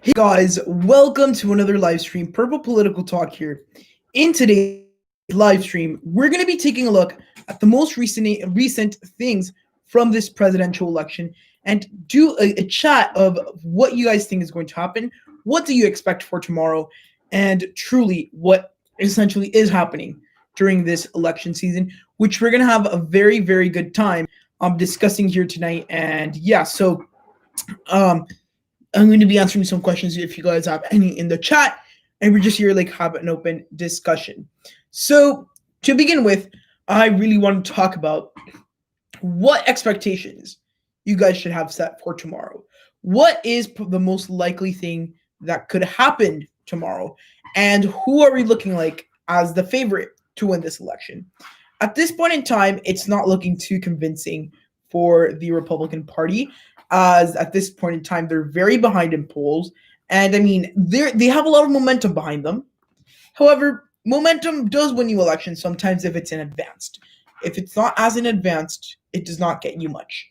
Hey guys, welcome to another live stream. Purple Political Talk here. In today's live stream, we're going to be taking a look at the most recent things from this presidential election and do a chat of what you guys think is going to happen. What do you expect for tomorrow? And truly, what essentially is happening during this election season, which we're going to have a very, very good time discussing here tonight. And yeah, so I'm going to be answering some questions if you guys have any in the chat, and we're just here like have an open discussion. So to begin with, I really want to talk about what expectations you guys should have set for tomorrow. What is the most likely thing that could happen tomorrow, and who are we looking like as the favorite to win this election? At this point in time, it's not looking too convincing for the Republican Party, as at this point in time they're very behind in polls, and I mean they have a lot of momentum behind them. However, momentum does win you elections sometimes if it's in advanced. If it's not as in advanced, it does not get you much.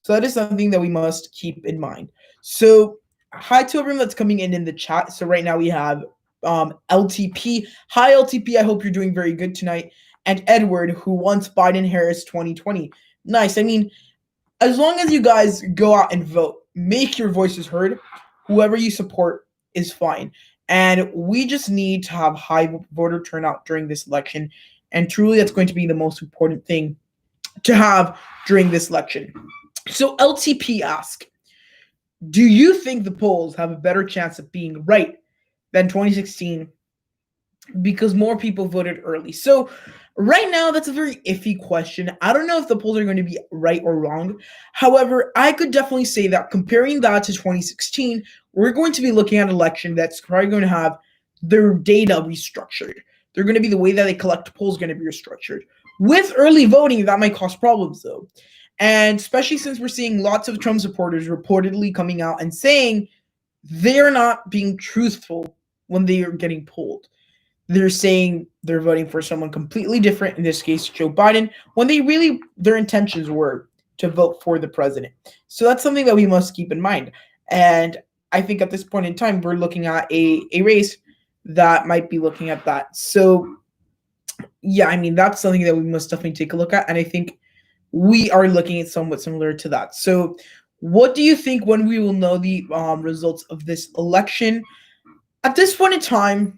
So that is something that we must keep in mind. So hi to everyone that's coming in the chat. So right now we have LTP. Hi LTP, I hope you're doing very good tonight. And Edward, who wants Biden-Harris 2020. Nice. I mean, as long as you guys go out and vote, make your voices heard, whoever you support is fine. And we just need to have high voter turnout during this election. And truly, that's going to be the most important thing to have during this election. So LTP asks, do you think the polls have a better chance of being right than 2016 because more people voted early? So right now, that's a very iffy question. I don't know if the polls are going to be right or wrong. However, I could definitely say that comparing that to 2016, we're going to be looking at an election that's probably going to have their data restructured. They're going to be the way that they collect polls going to be restructured. With early voting, that might cause problems, though. And especially since we're seeing lots of Trump supporters reportedly coming out and saying they're not being truthful when they are getting polled. They're saying they're voting for someone completely different, in this case, Joe Biden, when their intentions were to vote for the president. So that's something that we must keep in mind. And I think at this point in time, we're looking at a race that might be looking at that. So yeah, I mean, that's something that we must definitely take a look at. And I think we are looking at somewhat similar to that. So what do you think when we will know the results of this election? At this point in time,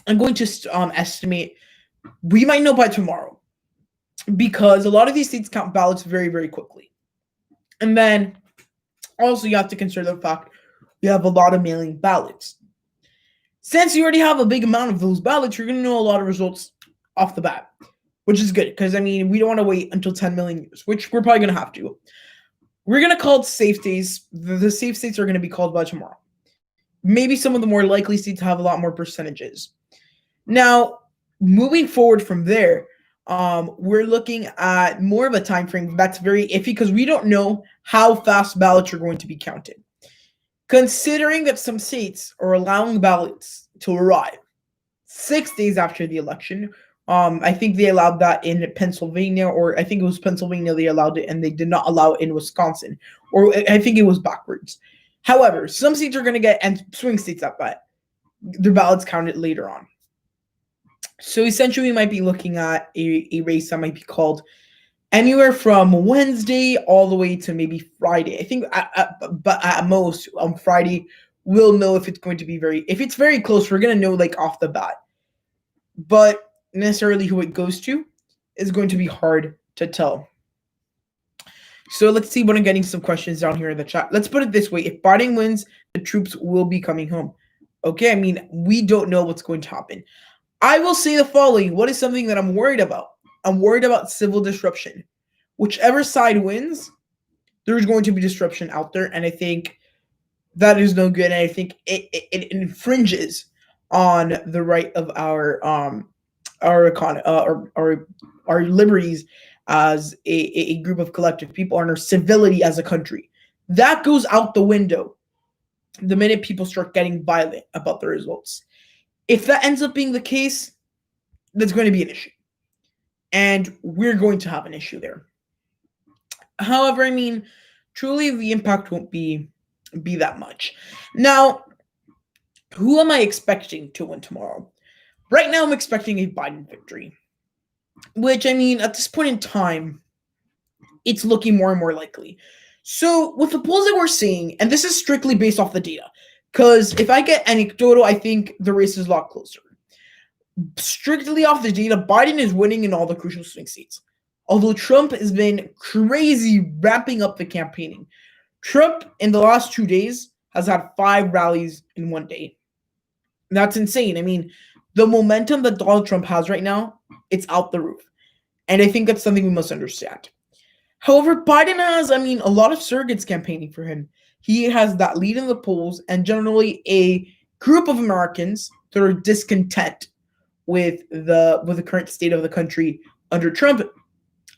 I'm going to estimate we might know by tomorrow, because a lot of these states count ballots very, very quickly. And then also you have to consider the fact you have a lot of mailing ballots. Since you already have a big amount of those ballots, you're going to know a lot of results off the bat, which is good, because I mean, we don't want to wait until 10 million years, which we're probably going to have to. We're going to call it safe states. The safe states are going to be called by tomorrow. Maybe some of the more likely states have a lot more percentages. Now, moving forward from there, we're looking at more of a time frame that's very iffy, because we don't know how fast ballots are going to be counted. Considering that some states are allowing ballots to arrive 6 days after the election, I think they allowed that in Pennsylvania, or I think it was Pennsylvania they allowed it, and they did not allow it in Wisconsin, or I think it was backwards. However, some states are going to get, and swing states at that, their ballots counted later on. So essentially, we might be looking at a race that might be called anywhere from Wednesday all the way to maybe Friday. I think, but at most on Friday, we'll know if it's going to be if it's very close, we're going to know like off the bat. But necessarily who it goes to is going to be hard to tell. So let's see what I'm getting some questions down here in the chat. Let's put it this way. If Biden wins, the troops will be coming home. Okay, I mean, we don't know what's going to happen. I will say the following. What is something that I'm worried about? I'm worried about civil disruption. Whichever side wins, there's going to be disruption out there, and I think that is no good. And I think it infringes on the right of our economy, our liberties as a group of collective people, and our civility as a country. That goes out the window the minute people start getting violent about the results. If that ends up being the case, that's going to be an issue. And we're going to have an issue there. However, I mean, truly the impact won't be be that much. Now, who am I expecting to win tomorrow? Right now, I'm expecting a Biden victory, which, I mean, at this point in time, it's looking more and more likely. So, with the polls that we're seeing, and this is strictly based off the data, because if I get anecdotal, I think the race is a lot closer. Strictly off the data, Biden is winning in all the crucial swing states. Although Trump has been crazy ramping up the campaigning. Trump, in the last 2 days, has had 5 rallies in one day. That's insane. I mean, the momentum that Donald Trump has right now, it's out the roof. And I think that's something we must understand. However, Biden has, I mean, a lot of surrogates campaigning for him. He has that lead in the polls and generally a group of Americans that are discontent with the current state of the country under Trump.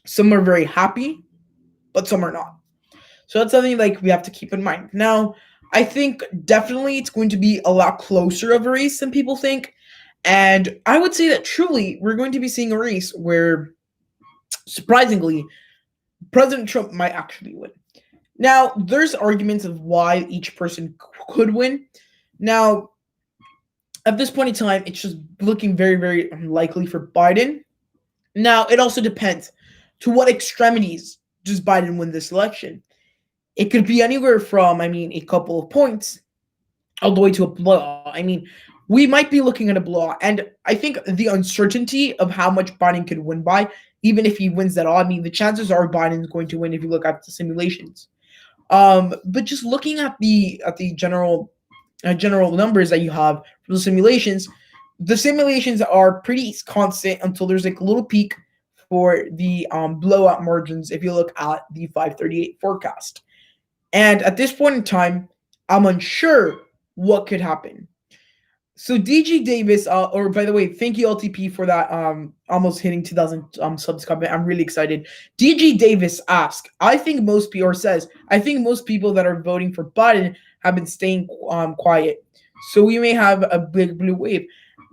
Some are very happy, but some are not. So that's something like we have to keep in mind. Now, I think definitely it's going to be a lot closer of a race than people think. And I would say that truly we're going to be seeing a race where, surprisingly, President Trump might actually win. Now, there's arguments of why each person could win. Now, at this point in time, it's just looking very, very unlikely for Biden. Now, it also depends to what extremities does Biden win this election. It could be anywhere from, I mean, a couple of points all the way to a blowout. I mean, we might be looking at a blowout. And I think the uncertainty of how much Biden could win by, even if he wins at all, I mean, the chances are Biden's going to win if you look at the simulations. But just looking at the general numbers that you have from the simulations are pretty constant until there's like a little peak for the blowout margins if you look at the 538 forecast. And at this point in time, I'm unsure what could happen. So DG Davis, or by the way, thank you LTP for that almost hitting 2,000 subs comment. I'm really excited. DG Davis asked, I think most people that are voting for Biden have been staying quiet. So we may have a big blue wave.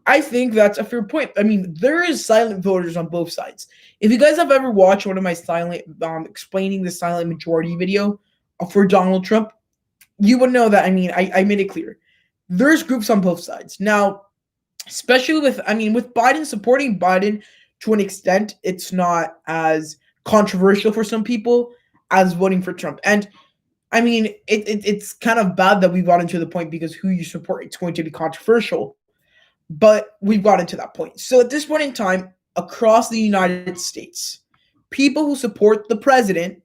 I think that's a fair point. I mean, there is silent voters on both sides. If you guys have ever watched one of my explaining the silent majority video for Donald Trump, you would know that, I mean, I made it clear. There's groups on both sides. Now, especially with Biden, supporting Biden to an extent, it's not as controversial for some people as voting for Trump. And I mean, it's kind of bad that we've gotten to the point because who you support, it's going to be controversial. But we've gotten to that point. So at this point in time, across the United States, people who support the president,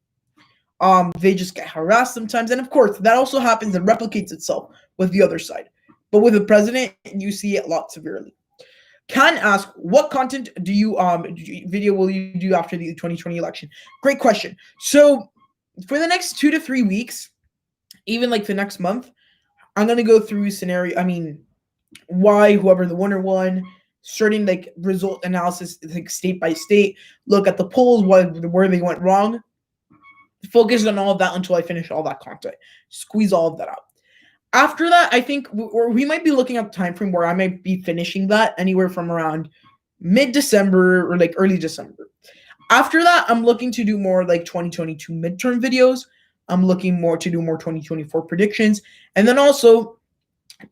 they just get harassed sometimes. And of course, that also happens and replicates itself with the other side. But with the president, you see it a lot severely. Can ask, what content video will you do after the 2020 election? Great question. So for the next 2 to 3 weeks, even like the next month, I'm going to go through why whoever the winner won, certain like result analysis, like state by state, look at the polls, where they went wrong, focus on all of that until I finish all that content, squeeze all of that out. After that, I think we might be looking at the time frame where I might be finishing that anywhere from around mid-December or like early December. After that, I'm looking to do more like 2022 midterm videos. I'm looking to do more 2024 predictions. And then also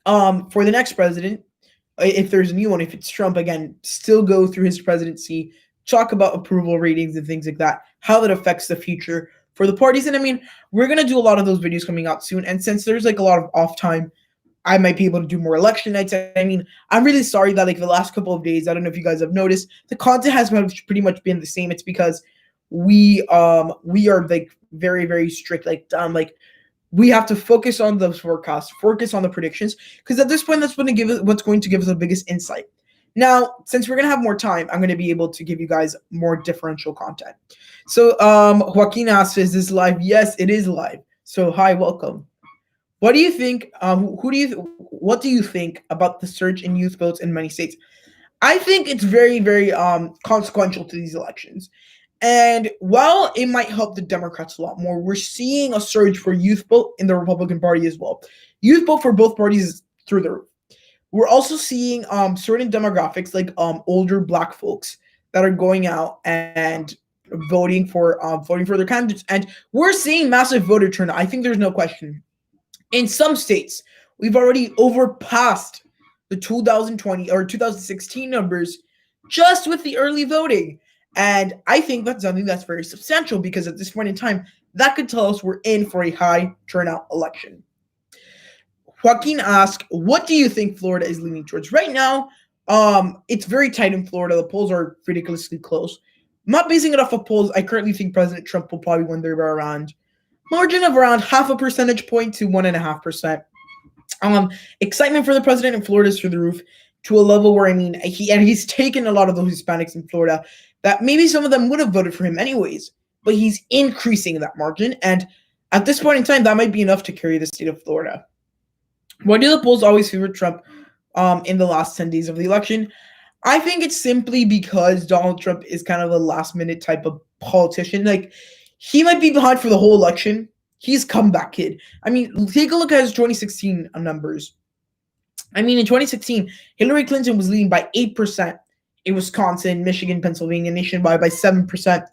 for the next president, if there's a new one, if it's Trump, again, still go through his presidency, talk about approval ratings and things like that, how that affects the future for the parties. And I mean, we're going to do a lot of those videos coming out soon. And since there's like a lot of off time, I might be able to do more election nights. I mean, I'm really sorry that like the last couple of days, I don't know if you guys have noticed, the content has pretty much been the same. It's because we are like very, very strict, like we have to focus on those forecasts, focus on the predictions, because at this point, that's what's going to give us the biggest insight. Now, since we're going to have more time, I'm going to be able to give you guys more differential content. So Joaquin asks, is this live? Yes, it is live. So hi, welcome. What do you think? What do you think about the surge in youth votes in many states? I think it's very, very consequential to these elections. And while it might help the Democrats a lot more, we're seeing a surge for youth vote in the Republican Party as well. Youth vote for both parties is through the roof. We're also seeing certain demographics like older Black folks that are going out and voting for their candidates, and we're seeing massive voter turnout. I think there's no question. In some states, we've already overpassed the 2020 or 2016 numbers just with the early voting. And I think that's something that's very substantial because at this point in time, that could tell us we're in for a high turnout election. Joaquin asked, what do you think Florida is leaning towards? Right now, it's very tight in Florida. The polls are ridiculously close. I'm not basing it off of polls. I currently think President Trump will probably win there by around margin of around half a percentage point to 1.5%. Excitement for the president in Florida is through the roof to a level where, I mean, he's taken a lot of those Hispanics in Florida that maybe some of them would have voted for him anyways, but he's increasing that margin. And at this point in time, that might be enough to carry the state of Florida. Why do the polls always favor Trump in the last 10 days of the election? I think it's simply because Donald Trump is kind of a last-minute type of politician. Like, he might be behind for the whole election. He's comeback kid. I mean, take a look at his 2016 numbers. I mean, in 2016, Hillary Clinton was leading by 8% in Wisconsin, Michigan, Pennsylvania, nationwide by 7%.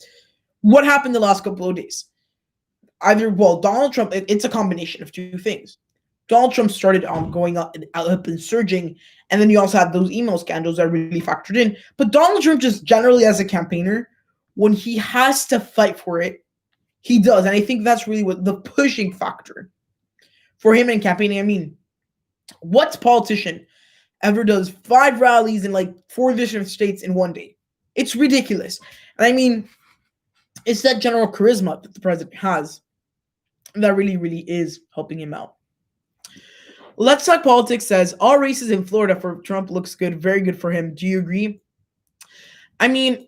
What happened the last couple of days? Donald Trump, it's a combination of two things. Donald Trump started going up and surging, and then you also had those email scandals that really factored in. But Donald Trump, just generally as a campaigner, when he has to fight for it, he does. And I think that's really what the pushing factor for him in campaigning. I mean, what politician ever does 5 rallies in like 4 different states in one day? It's ridiculous. And I mean, it's that general charisma that the president has that really, really is helping him out. Let's Talk Politics says, all races in Florida for Trump looks good. Very good for him. Do you agree? I mean,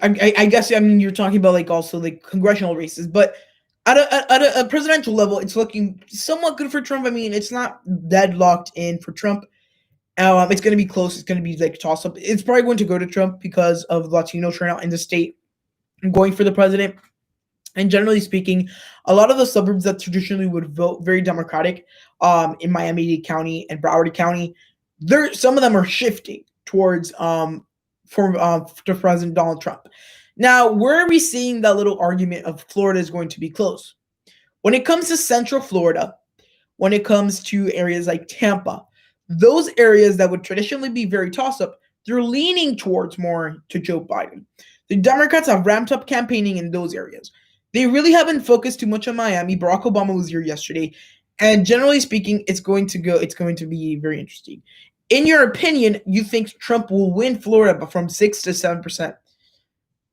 I guess, I mean, you're talking about like also like congressional races, but at a presidential level, it's looking somewhat good for Trump. I mean, it's not deadlocked in for Trump. It's going to be close. It's going to be like toss up. It's probably going to go to Trump because of Latino turnout in the state going for the president. And generally speaking, a lot of the suburbs that traditionally would vote very Democratic, in Miami-Dade County and Broward County, some of them are shifting towards to President Donald Trump. Now, where are we seeing that little argument of Florida is going to be close? When it comes to Central Florida, when it comes to areas like Tampa, those areas that would traditionally be very toss-up, they're leaning towards more to Joe Biden. The Democrats have ramped up campaigning in those areas. They really haven't focused too much on Miami. Barack Obama was here yesterday. And generally speaking, it's going to be very interesting. In your opinion, you think Trump will win Florida but from 6 to 7%?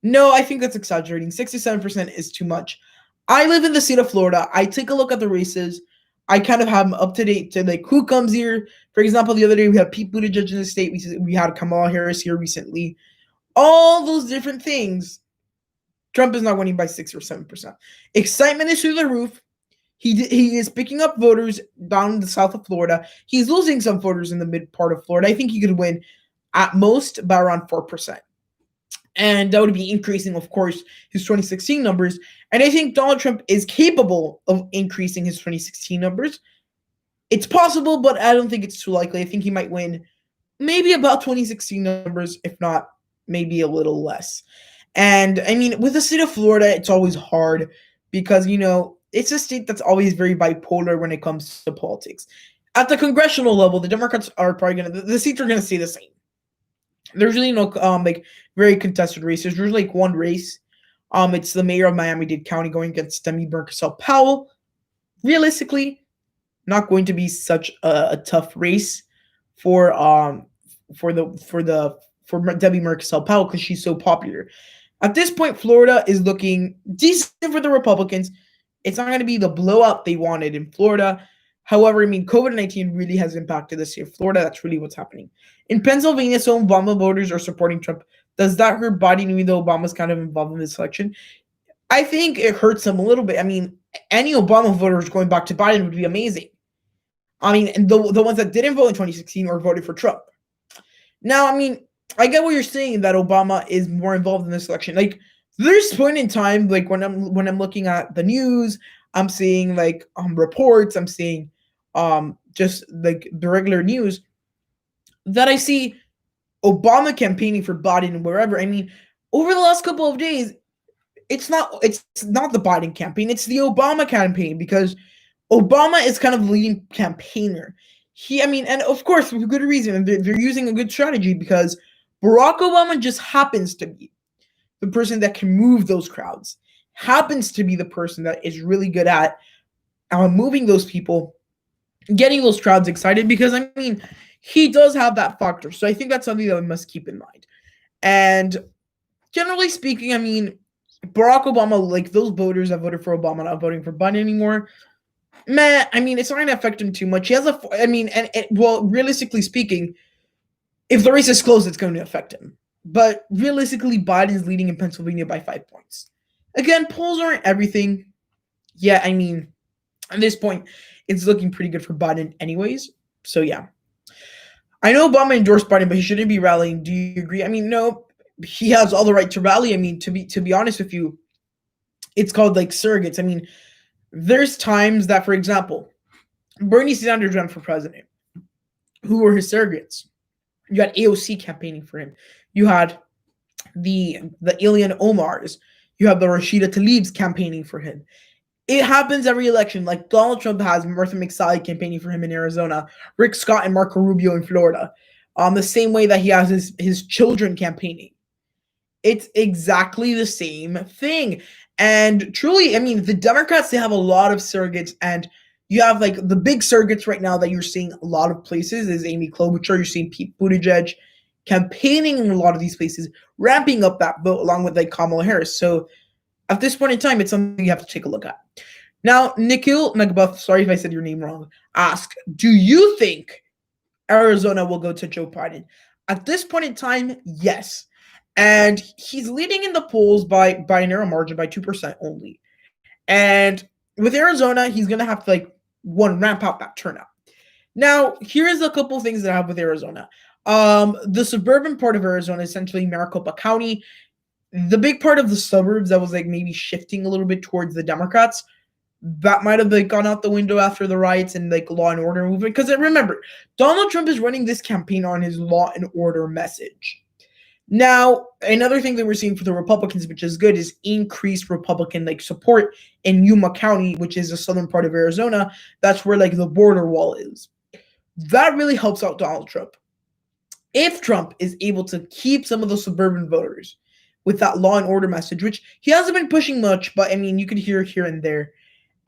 No, I think that's exaggerating. 6 to 7% is too much. I live in the state of Florida. I take a look at the races. I kind of have them up to date to like who comes here. For example, the other day we had Pete Buttigieg in the state. We had Kamala Harris here recently. All those different things. Trump is not winning by 6 or 7%. Excitement is through the roof. He is picking up voters down in the south of Florida. He's losing some voters in the mid part of Florida. I think he could win at most by around 4%. And that would be increasing, of course, his 2016 numbers. And I think Donald Trump is capable of increasing his 2016 numbers. It's possible, but I don't think it's too likely. I think he might win maybe about 2016 numbers, if not maybe a little less. And I mean, with the state of Florida, it's always hard because, you know, it's a state that's always very bipolar when it comes to politics. At the congressional level, the Democrats are probably the seats are going to stay the same. There's really no like very contested races. There's like one race. It's the mayor of Miami-Dade County going against Demi Powell. Realistically, not going to be such a tough race for Debbie Powell because she's so popular. At this point, Florida is looking decent for the Republicans. It's not going to be the blowout they wanted in Florida. However, I mean, COVID-19 really has impacted the state of Florida. That's really what's happening. In Pennsylvania, some Obama voters are supporting Trump. Does that hurt Biden even though Obama's kind of involved in this election? I think it hurts them a little bit. I mean, any Obama voters going back to Biden would be amazing. I mean, and the ones that didn't vote in 2016 or voted for Trump. Now, I mean, I get what you're saying that Obama is more involved in this election. Like, there's a point in time, like when I'm looking at the news, I'm seeing like reports, I'm seeing just like the regular news that I see Obama campaigning for Biden and wherever. I mean, over the last couple of days, it's not the Biden campaign, it's the Obama campaign because Obama is kind of the leading campaigner. And of course, for good reason, they're using a good strategy because Barack Obama just happens to be the person that can move those crowds, happens to be the person that is really good at moving those people, getting those crowds excited, because, he does have that factor. So I think that's something that we must keep in mind. And generally speaking, Barack Obama, like those voters that voted for Obama not voting for Biden anymore, it's not going to affect him too much. He has realistically speaking, if the race is close, it's going to affect him. But realistically, Biden's leading in Pennsylvania by 5 points. Again, polls aren't everything. Yeah, at this point, it's looking pretty good for Biden anyways. So yeah. I know Obama endorsed Biden, but he shouldn't be rallying. Do you agree? No, he has all the right to rally. To be honest with you, it's called like surrogates. There's times that, for example, Bernie Sanders ran for president. Who were his surrogates? You had AOC campaigning for him. You had the Ilhan Omars. You have the Rashida Tlaibs campaigning for him. It happens every election. Like Donald Trump has Martha McSally campaigning for him in Arizona, Rick Scott and Marco Rubio in Florida. The same way that he has his children campaigning. It's exactly the same thing. And truly, the Democrats, they have a lot of surrogates, and you have like the big surrogates right now that you're seeing a lot of places is Amy Klobuchar. You're seeing Pete Buttigieg campaigning in a lot of these places, ramping up that vote along with like Kamala Harris. So at this point in time, it's something you have to take a look at. Now, Nikhil Nagbuff, sorry if I said your name wrong, ask, do you think Arizona will go to Joe Biden? At this point in time, yes. And he's leading in the polls by a narrow margin by 2% only. And with Arizona, he's going to have to ramp out that turnout. Now, here's a couple things that I have with Arizona. The suburban part of Arizona, essentially Maricopa County, the big part of the suburbs that was maybe shifting a little bit towards the Democrats, that might have gone out the window after the riots and law and order movement. Because remember, Donald Trump is running this campaign on his law and order message. Now, another thing that we're seeing for the Republicans, which is good, is increased Republican support in Yuma County, which is the southern part of Arizona. That's where the border wall is. That really helps out Donald Trump. If Trump is able to keep some of the suburban voters with that law and order message, which he hasn't been pushing much, but you could hear here and there,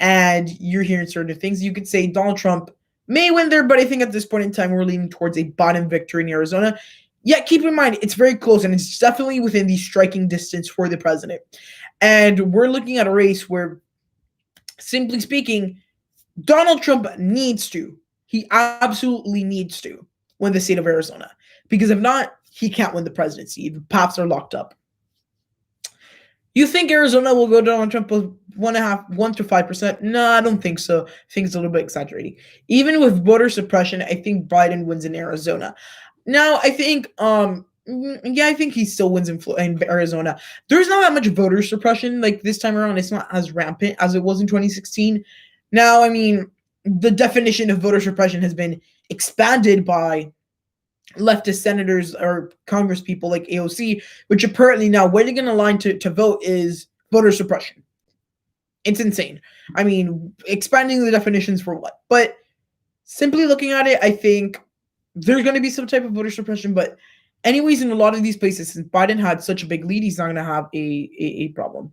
and you're hearing certain things. You could say Donald Trump may win there, but I think at this point in time, we're leaning towards a Biden victory in Arizona. Yet, keep in mind, it's very close, and it's definitely within the striking distance for the president. And we're looking at a race where, simply speaking, Donald Trump he absolutely needs to win the state of Arizona. Because if not, he can't win the presidency. The paths are locked up. You think Arizona will go to Donald Trump with 1 to 5%? No, I don't think so. I think it's a little bit exaggerating. Even with voter suppression, I think Biden wins in Arizona. Now, I think, I think he still wins in Arizona. There's not that much voter suppression this time around. It's not as rampant as it was in 2016. Now, the definition of voter suppression has been expanded by leftist senators or Congress people like AOC, which apparently now waiting in a line to vote is voter suppression. It's insane. Expanding the definitions for what? But simply looking at it, I think there's going to be some type of voter suppression. But anyways, in a lot of these places, since Biden had such a big lead, he's not going to have a problem.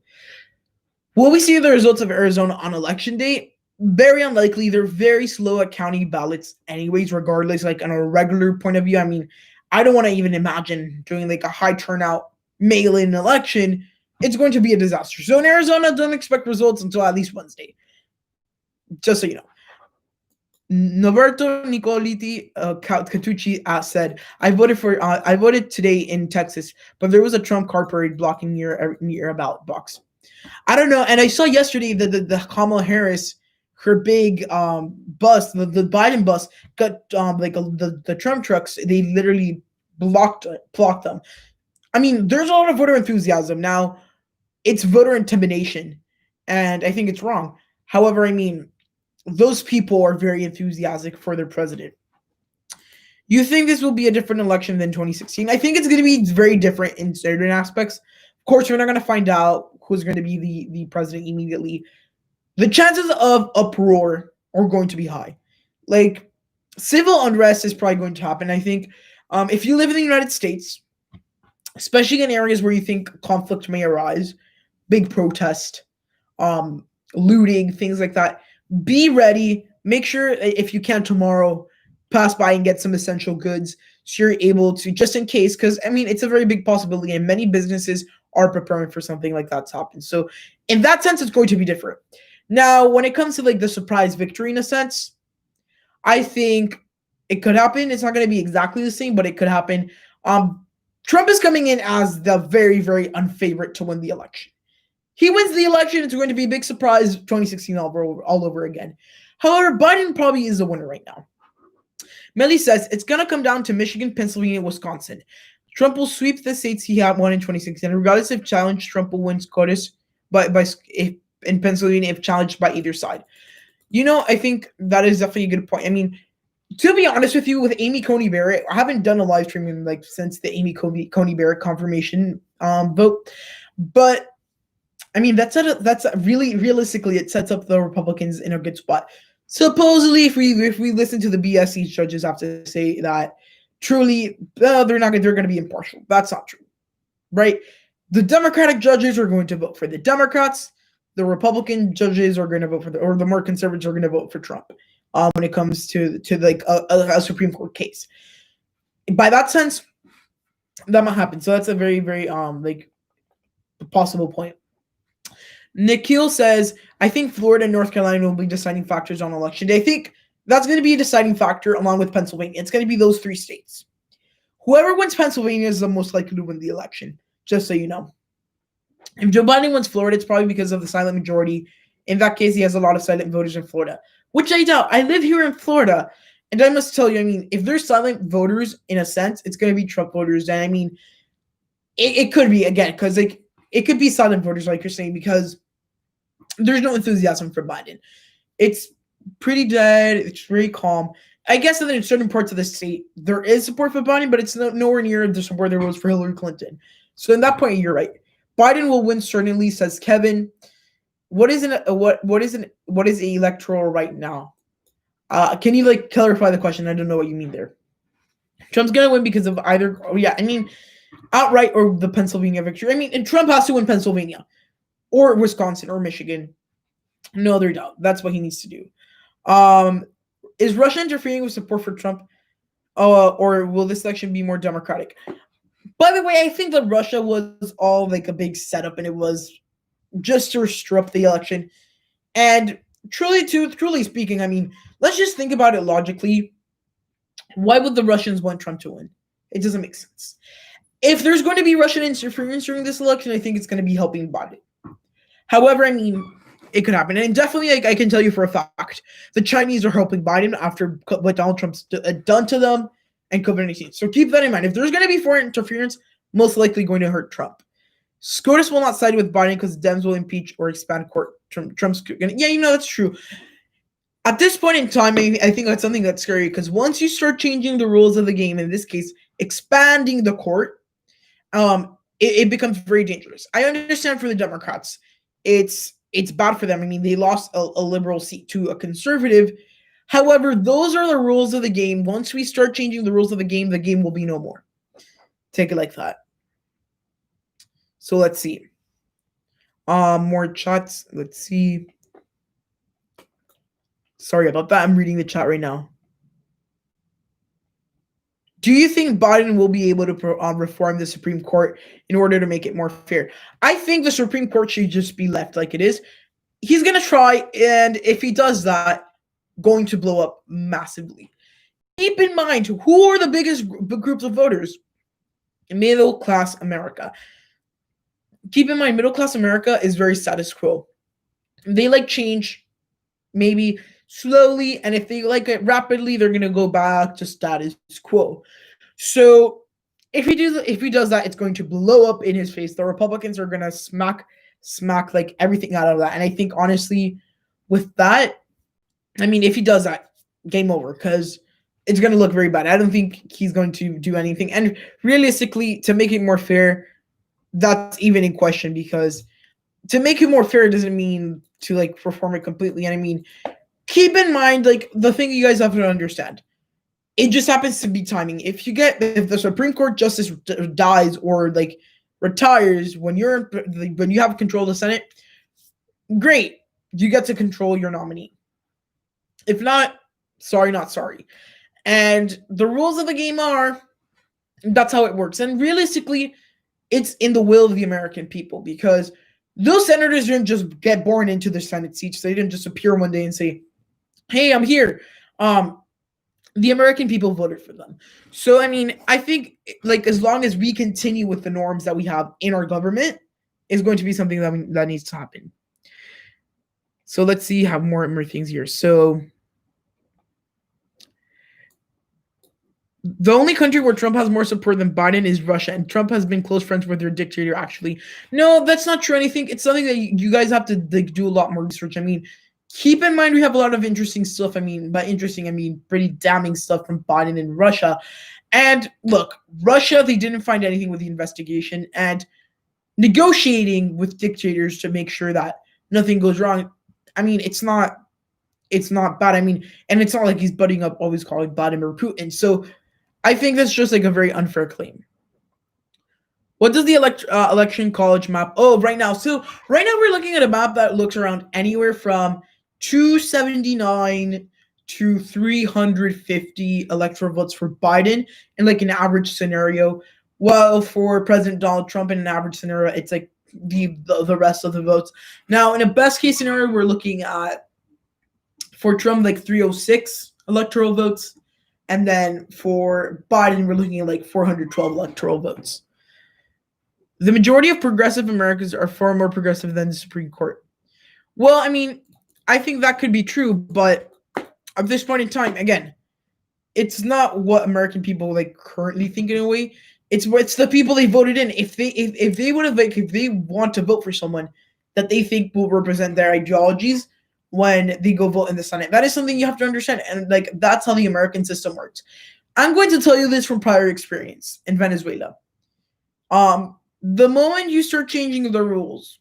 Will we see the results of Arizona on election day? Very unlikely. They're very slow at counting ballots anyways, regardless, on a regular point of view. I don't want to even imagine doing a high turnout mail-in election. It's going to be a disaster. So in Arizona, don't expect results until at least Wednesday. Just so you know. Noberto Nicoliti Catucci said, I voted today in Texas, but there was a Trump car parade blocking near a ballot box. I don't know. And I saw yesterday that the Kamala Harris, her big bus, the Biden bus, got the Trump trucks. They literally blocked them. There's a lot of voter enthusiasm now. It's voter intimidation, and I think it's wrong. However, those people are very enthusiastic for their president. You think this will be a different election than 2016? I think it's going to be very different in certain aspects. Of course, we're not going to find out who's going to be the president immediately. The chances of uproar are going to be high. Like, civil unrest is probably going to happen. I think if you live in the United States, especially in areas where you think conflict may arise, big protest, looting, things like that, be ready. Make sure if you can tomorrow, pass by and get some essential goods so you're able to, just in case, because I mean, it's a very big possibility and many businesses are preparing for something like that to happen. So in that sense, it's going to be different. Now, when it comes to like the surprise victory in a sense, I think it could happen. It's not going to be exactly the same, but it could happen. Trump is coming in as the very, very unfavorite to win the election. He wins the election, it's going to be a big surprise, 2016 all over again. However, Biden probably is the winner right now. Melly says it's going to come down to Michigan, Pennsylvania, Wisconsin. Trump will sweep the states he had won in 2016. Regardless of challenge, Trump will win Caucus in Pennsylvania if challenged by either side. You know, I think that is definitely a good point. I mean, to be honest with you, with Amy Coney Barrett, I haven't done a live stream in like since the Amy Coney Barrett confirmation vote, but I mean that's really realistically it sets up the Republicans in a good spot. Supposedly, if we listen to the BS these judges have to say that truly they're going to be impartial. That's not true, right? The Democratic judges are going to vote for the Democrats. The Republican judges are going to vote for or the more conservatives are going to vote for Trump. When it comes to like a Supreme Court case, by that sense, that might happen. So that's a very, very like possible point. Nikhil says, I think Florida and North Carolina will be deciding factors on election day. I think that's going to be a deciding factor along with Pennsylvania. It's going to be those three states. Whoever wins Pennsylvania is the most likely to win the election, just so you know. If Joe Biden wins Florida, it's probably because of the silent majority. In that case, he has a lot of silent voters in Florida, which I doubt. I live here in Florida, and I must tell you, I mean, if there's silent voters, in a sense, it's going to be Trump voters. And I mean, it could be, again, because like it could be silent voters, like you're saying, because there's no enthusiasm for Biden. It's pretty dead. It's very calm. I guess that in certain parts of the state, there is support for Biden, but it's nowhere near the support there was for Hillary Clinton. So in that point, you're right. Biden will win certainly, says Kevin. What is an electoral right now? Can you like clarify the question? I don't know what you mean there. Trump's gonna win because of either. Oh yeah, I mean, outright or the Pennsylvania victory. I mean, and Trump has to win Pennsylvania, or Wisconsin, or Michigan. No other doubt. That's what he needs to do. Is Russia interfering with support for Trump, or will this election be more democratic? By the way, I think that Russia was all like a big setup, and it was just to stir up the election. And truly speaking, I mean, let's just think about it logically. Why would the Russians want Trump to win? It doesn't make sense. If there's going to be Russian interference during this election, I think it's going to be helping Biden. However, I mean, it could happen. And definitely, I can tell you for a fact, the Chinese are helping Biden after what Donald Trump's done to them and COVID-19. So keep that in mind. If there's going to be foreign interference, most likely going to hurt Trump. SCOTUS will not side with Biden because Dems will impeach or expand court. Trump's gonna, yeah, you know, that's true. At this point in time, I think that's something that's scary because once you start changing the rules of the game, in this case, expanding the court, it becomes very dangerous. I understand for the Democrats, it's bad for them. I mean, they lost a liberal seat to a conservative. However, those are the rules of the game. Once we start changing the rules of the game will be no more. Take it like that. So let's see. More chats. Let's see. Sorry about that. I'm reading the chat right now. Do you think Biden will be able to reform the Supreme Court in order to make it more fair? I think the Supreme Court should just be left like it is. He's going to try, and if he does that, going to blow up massively. Keep in mind, who are the biggest groups of voters? Middle-class America. Keep in mind, middle-class America is very status quo. They like change, maybe slowly, and if they like it rapidly, they're going to go back to status quo. So if he does that, it's going to blow up in his face. The Republicans are going to smack like everything out of that. And I think, honestly, with that, I mean, if he does that, game over, because it's going to look very bad. I don't think he's going to do anything. And realistically, to make it more fair, that's even in question, because to make it more fair doesn't mean to like perform it completely. And I mean, keep in mind, like, the thing you guys have to understand. It just happens to be timing. If the Supreme Court justice dies or like retires when you have control of the Senate, great, you get to control your nominee. If not, sorry, not sorry. And the rules of the game are that's how it works. And realistically, it's in the will of the American people, because those senators didn't just get born into the Senate seats. They didn't just appear one day and say, "Hey, I'm here." The American people voted for them. So, I mean, I think, like, as long as we continue with the norms that we have in our government, is going to be something that needs to happen. So let's see, have more things here. So the only country where Trump has more support than Biden is Russia, and Trump has been close friends with their dictator, actually. No, that's not true. And I think it's something that you guys have to do a lot more research. I mean, keep in mind we have a lot of interesting stuff. I mean, by interesting, I mean pretty damning stuff from Biden and Russia. And look, Russia, they didn't find anything with the investigation, and negotiating with dictators to make sure that nothing goes wrong. I mean, it's not bad. I mean, and it's not like he's butting up always calling Vladimir Putin. So I think that's just like a very unfair claim. What does the election college map? Oh, right now. So right now we're looking at a map that looks around anywhere from 279 to 350 electoral votes for Biden in like an average scenario. Well, for President Donald Trump in an average scenario, it's like the rest of the votes. Now, in a best case scenario, we're looking at, for Trump, like 306 electoral votes. And then for Biden, we're looking at like 412 electoral votes. The majority of progressive Americans are far more progressive than the Supreme Court. Well, I mean, I think that could be true, but at this point in time, again, it's not what American people like currently think in a way. It's the people they voted in. If they would have, like, if they want to vote for someone that they think will represent their ideologies when they go vote in the Senate, that is something you have to understand. And like, that's how the American system works. I'm going to tell you this from prior experience in Venezuela. The moment you start changing the rules,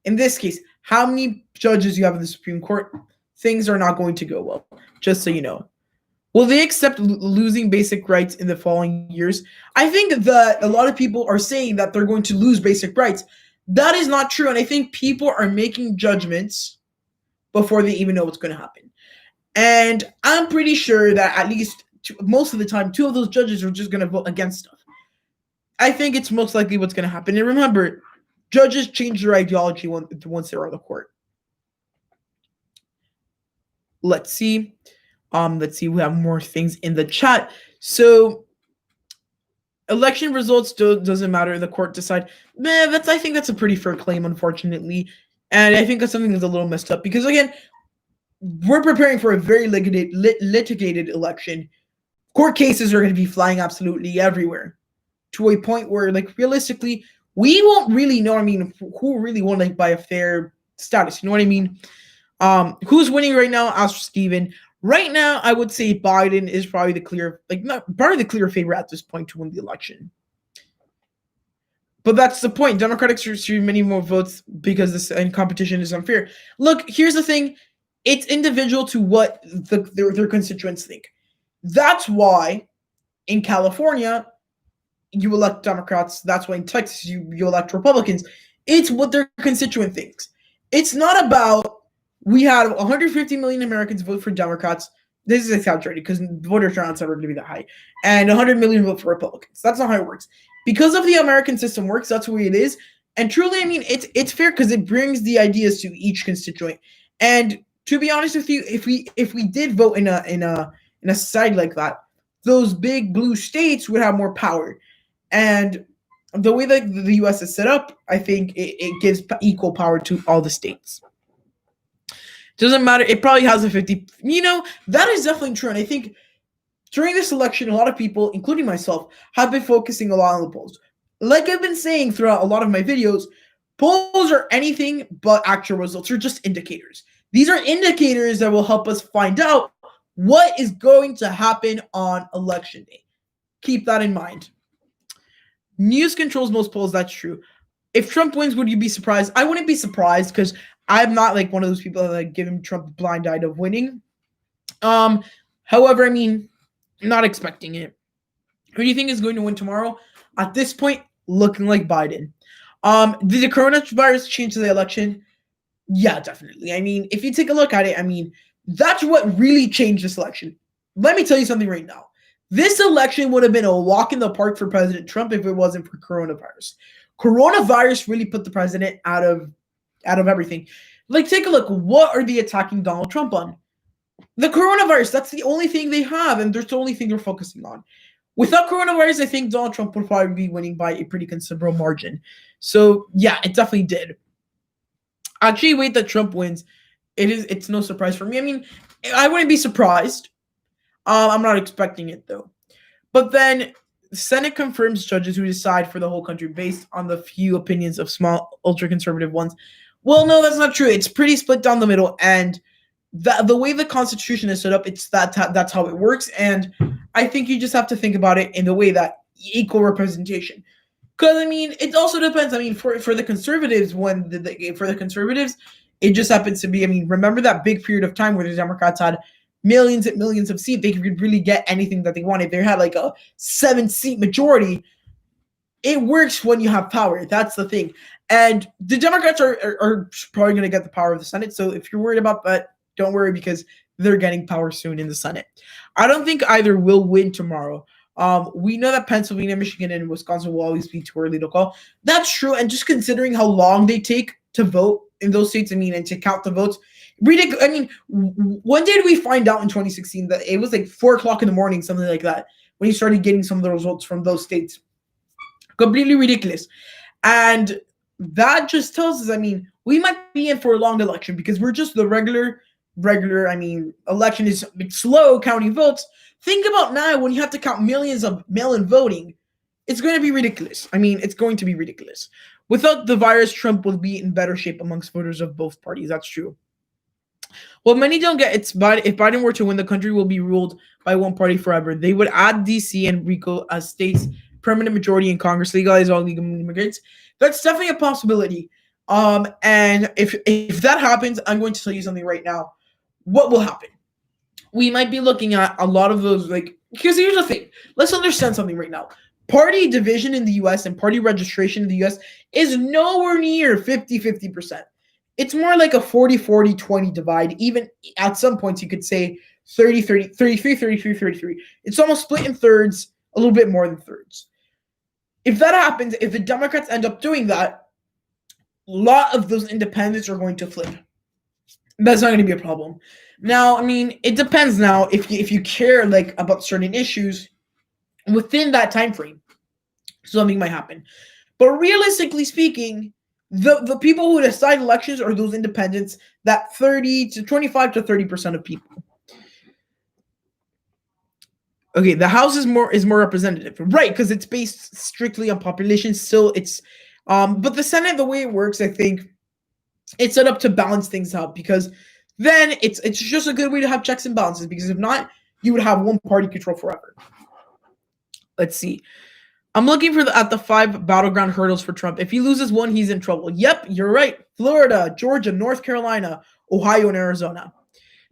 in this case, how many judges you have in the Supreme Court, things are not going to go well, just so you know. Will they accept losing basic rights in the following years? I think that a lot of people are saying that they're going to lose basic rights. That is not true. And I think people are making judgments before they even know what's going to happen. And I'm pretty sure that at least most of the time, two of those judges are just going to vote against stuff. I think it's most likely what's going to happen. And remember, judges change their ideology once they're on the court. Let's see. We have more things in the chat. So, election results doesn't matter. The court decide. I think that's a pretty fair claim, unfortunately. And I think that's something that's a little messed up because, again, we're preparing for a very litigated election. Court cases are going to be flying absolutely everywhere to a point where, like, realistically, we won't really know. I mean, who really won, like, by a fair status? You know what I mean? Who's winning right now? Ask Steven. Right now, I would say Biden is probably the clear favorite at this point to win the election. But that's the point. Democrats receive many more votes because this competition is unfair. Look, here's the thing. It's individual to what their constituents think. That's why in California, you elect Democrats. That's why in Texas, you elect Republicans. It's what their constituent thinks. It's not about we had 150 million Americans vote for Democrats. This is exaggerated because voter turnout's never going to be that high. And 100 million vote for Republicans. That's not how it works. Because of the American system works, that's the way it is. And truly, I mean, it's fair because it brings the ideas to each constituent. And to be honest with you, if we did vote in a society like that, those big blue states would have more power. And the way that the U.S. is set up, I think it gives equal power to all the states. Doesn't matter. It probably has a 50. You know, that is definitely true. And I think during this election, a lot of people, including myself, have been focusing a lot on the polls. Like I've been saying throughout a lot of my videos, polls are anything but actual results. They're just indicators. These are indicators that will help us find out what is going to happen on election day. Keep that in mind. News controls most polls. That's true. If Trump wins, would you be surprised? I wouldn't be surprised because I'm not like one of those people that like giving Trump the blind eye of winning. However, I mean, I'm not expecting it. Who do you think is going to win tomorrow? At this point, looking like Biden. Did the coronavirus change the election? Yeah, definitely. I mean, if you take a look at it, I mean, that's what really changed this election. Let me tell you something right now. This election would have been a walk in the park for President Trump if it wasn't for coronavirus. Coronavirus really put the president out of everything. Like, take a look. What are they attacking Donald Trump on? The coronavirus. That's the only thing they have, and that's the only thing they're focusing on. Without coronavirus, I think Donald Trump would probably be winning by a pretty considerable margin. So, yeah, it definitely did. Actually, wait that Trump wins. It's no surprise for me. I mean, I wouldn't be surprised. I'm not expecting it, though. But then the Senate confirms judges who decide for the whole country based on the few opinions of small, ultra-conservative ones. Well, no, that's not true. It's pretty split down the middle, and the way the Constitution is set up, that's how it works. And I think you just have to think about it in the way that equal representation. Because I mean, it also depends. I mean, for the conservatives, for the conservatives, it just happens to be. I mean, remember that big period of time where the Democrats had millions and millions of seats. They could really get anything that they wanted. They had like a 7-seat majority. It works when you have power. That's the thing. And the Democrats are probably going to get the power of the Senate. So if you're worried about that, don't worry, because they're getting power soon in the Senate. I don't think either will win tomorrow. We know that Pennsylvania, Michigan, and Wisconsin will always be too early to call. That's true. And just considering how long they take to vote in those states, I mean, and to count the votes, ridiculous. I mean, when did we find out in 2016 that it was like 4 o'clock in the morning, something like that, when you started getting some of the results from those states? Completely ridiculous. And that just tells us, I mean, we might be in for a long election because we're just the regular, I mean, election is slow counting votes. Think about now when you have to count millions of mail-in voting. It's going to be ridiculous. I mean, it's going to be ridiculous. Without the virus, Trump will be in better shape amongst voters of both parties. That's true. What many don't get, if Biden were to win, the country will be ruled by one party forever. They would add D.C. and RICO as states' permanent majority in Congress, legalize all legal immigrants. That's definitely a possibility. And if that happens, I'm going to tell you something right now. What will happen? We might be looking at a lot of those, like, because here's the thing. Let's understand something right now. Party division in the U.S. and party registration in the U.S. is nowhere near 50-50%. It's more like a 40-40-20 divide. Even at some points, you could say 30-30, 33-33-33. It's almost split in thirds, a little bit more than thirds. If that happens, if the Democrats end up doing that, a lot of those independents are going to flip. That's not going to be a problem. Now, I mean, it depends now if you care like about certain issues within that time frame. Something might happen. But realistically speaking, the people who decide elections are those independents, that 25 to 30% of people. Okay, the House is more representative, right? Because it's based strictly on population. Still, it's but the Senate, the way it works, I think it's set up to balance things out, because then it's just a good way to have checks and balances. Because if not, you would have one party control forever. Let's see. I'm looking at the 5 battleground hurdles for Trump. If he loses one, he's in trouble. Yep, you're right. Florida, Georgia, North Carolina, Ohio, and Arizona.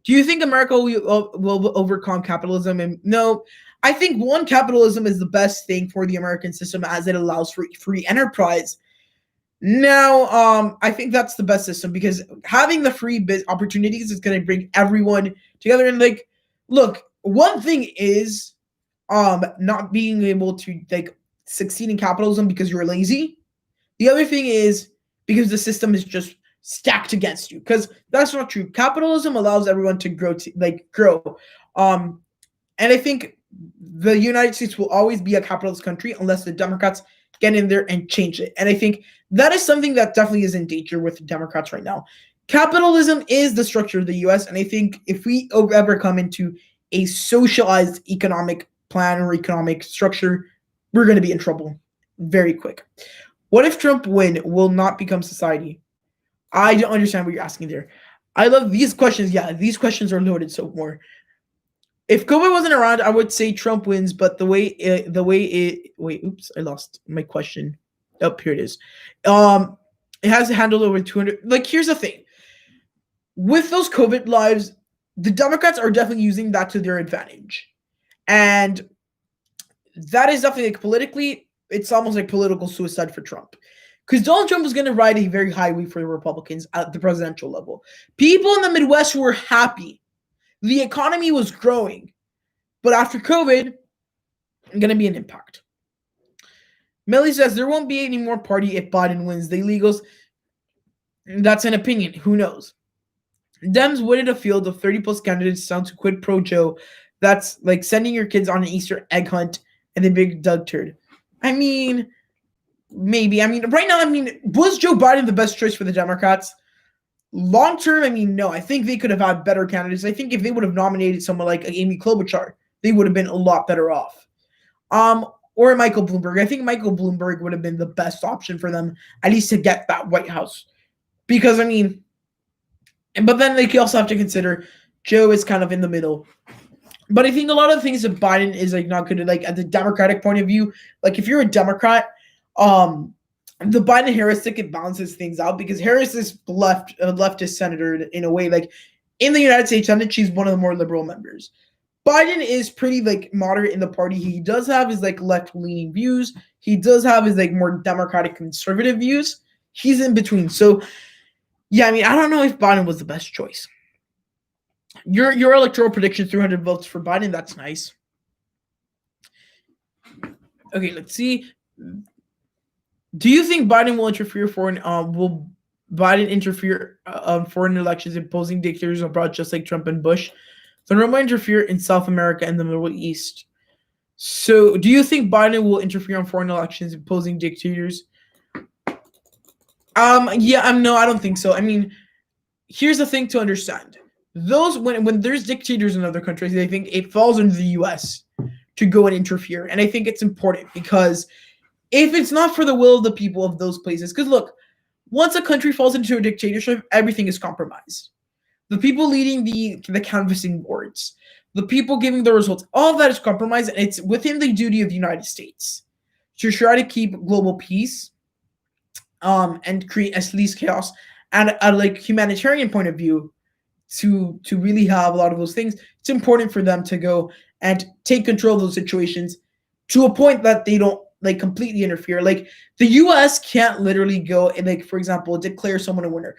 Do you think America will overcome capitalism? And no, I think capitalism is the best thing for the American system as it allows for free enterprise. Now, I think that's the best system, because having the free opportunities is going to bring everyone together. And like, look, one thing is not being able to like succeed in capitalism because you're lazy. The other thing is because the system is just stacked against you, because that's not true. Capitalism allows everyone to grow. And I think the United States will always be a capitalist country unless the Democrats get in there and change it. And I think that is something that definitely is in danger with the Democrats right now. Capitalism is the structure of the U.S. And I think if we ever come into a socialized economic plan or economic structure, we're going to be in trouble very quick. What if Trump will not become society? I don't understand what you're asking there. I love these questions. Yeah, these questions are loaded so more. If COVID wasn't around, I would say Trump wins, but wait, oops, I lost my question. Oh, here it is. It has handled over 200. Like, here's the thing. with those COVID lives, the Democrats are definitely using that to their advantage. And that is definitely, like, politically, it's almost like political suicide for Trump. Because Donald Trump was going to ride a very high wave for the Republicans at the presidential level. People in the Midwest were happy. The economy was growing. But after COVID, going to be an impact. Millie says there won't be any more party if Biden wins the illegals. That's an opinion. Who knows? Dems would in a field of 30-plus candidates sound to quid pro Joe. That's like sending your kids on an Easter egg hunt and the big Doug turd. I mean, maybe. I mean, right now, was Joe Biden the best choice for the Democrats? Long term, no. I think they could have had better candidates. I think if they would have nominated someone like Amy Klobuchar, they would have been a lot better off. Or Michael Bloomberg. I think Michael Bloomberg would have been the best option for them, at least to get that White House. Because, but then they also have to consider Joe is kind of in the middle. But I think a lot of the things that Biden is like not good at, like at the Democratic point of view, like if you're a Democrat, the Biden-Harris ticket balances things out because Harris is leftist senator in a way. Like in the United States Senate, she's one of the more liberal members. Biden is pretty like moderate in the party. He does have his like left-leaning views. He does have his like more Democratic conservative views. He's in between. So yeah, I don't know if Biden was the best choice. Your electoral prediction, 300 votes for Biden. That's nice. Okay, let's see. Do you think Biden will interfere will Biden interfere on foreign elections, imposing dictators abroad just like Trump and Bush? Then Roma interfere in South America and the Middle East. So, do you think Biden will interfere on foreign elections, imposing dictators? No, I don't think so. Here's the thing to understand. Those when there's dictators in other countries, they think it falls under the US to go and interfere. And I think it's important because if it's not for the will of the people of those places, because look, once a country falls into a dictatorship, everything is compromised. The people leading the canvassing boards, the people giving the results, all of that is compromised, and it's within the duty of the United States to try to keep global peace, and create as least chaos. And a like humanitarian point of view, to really have a lot of those things, it's important for them to go and take control of those situations to a point that they don't like completely interfere. Like the US can't literally go and like, for example, declare someone a winner.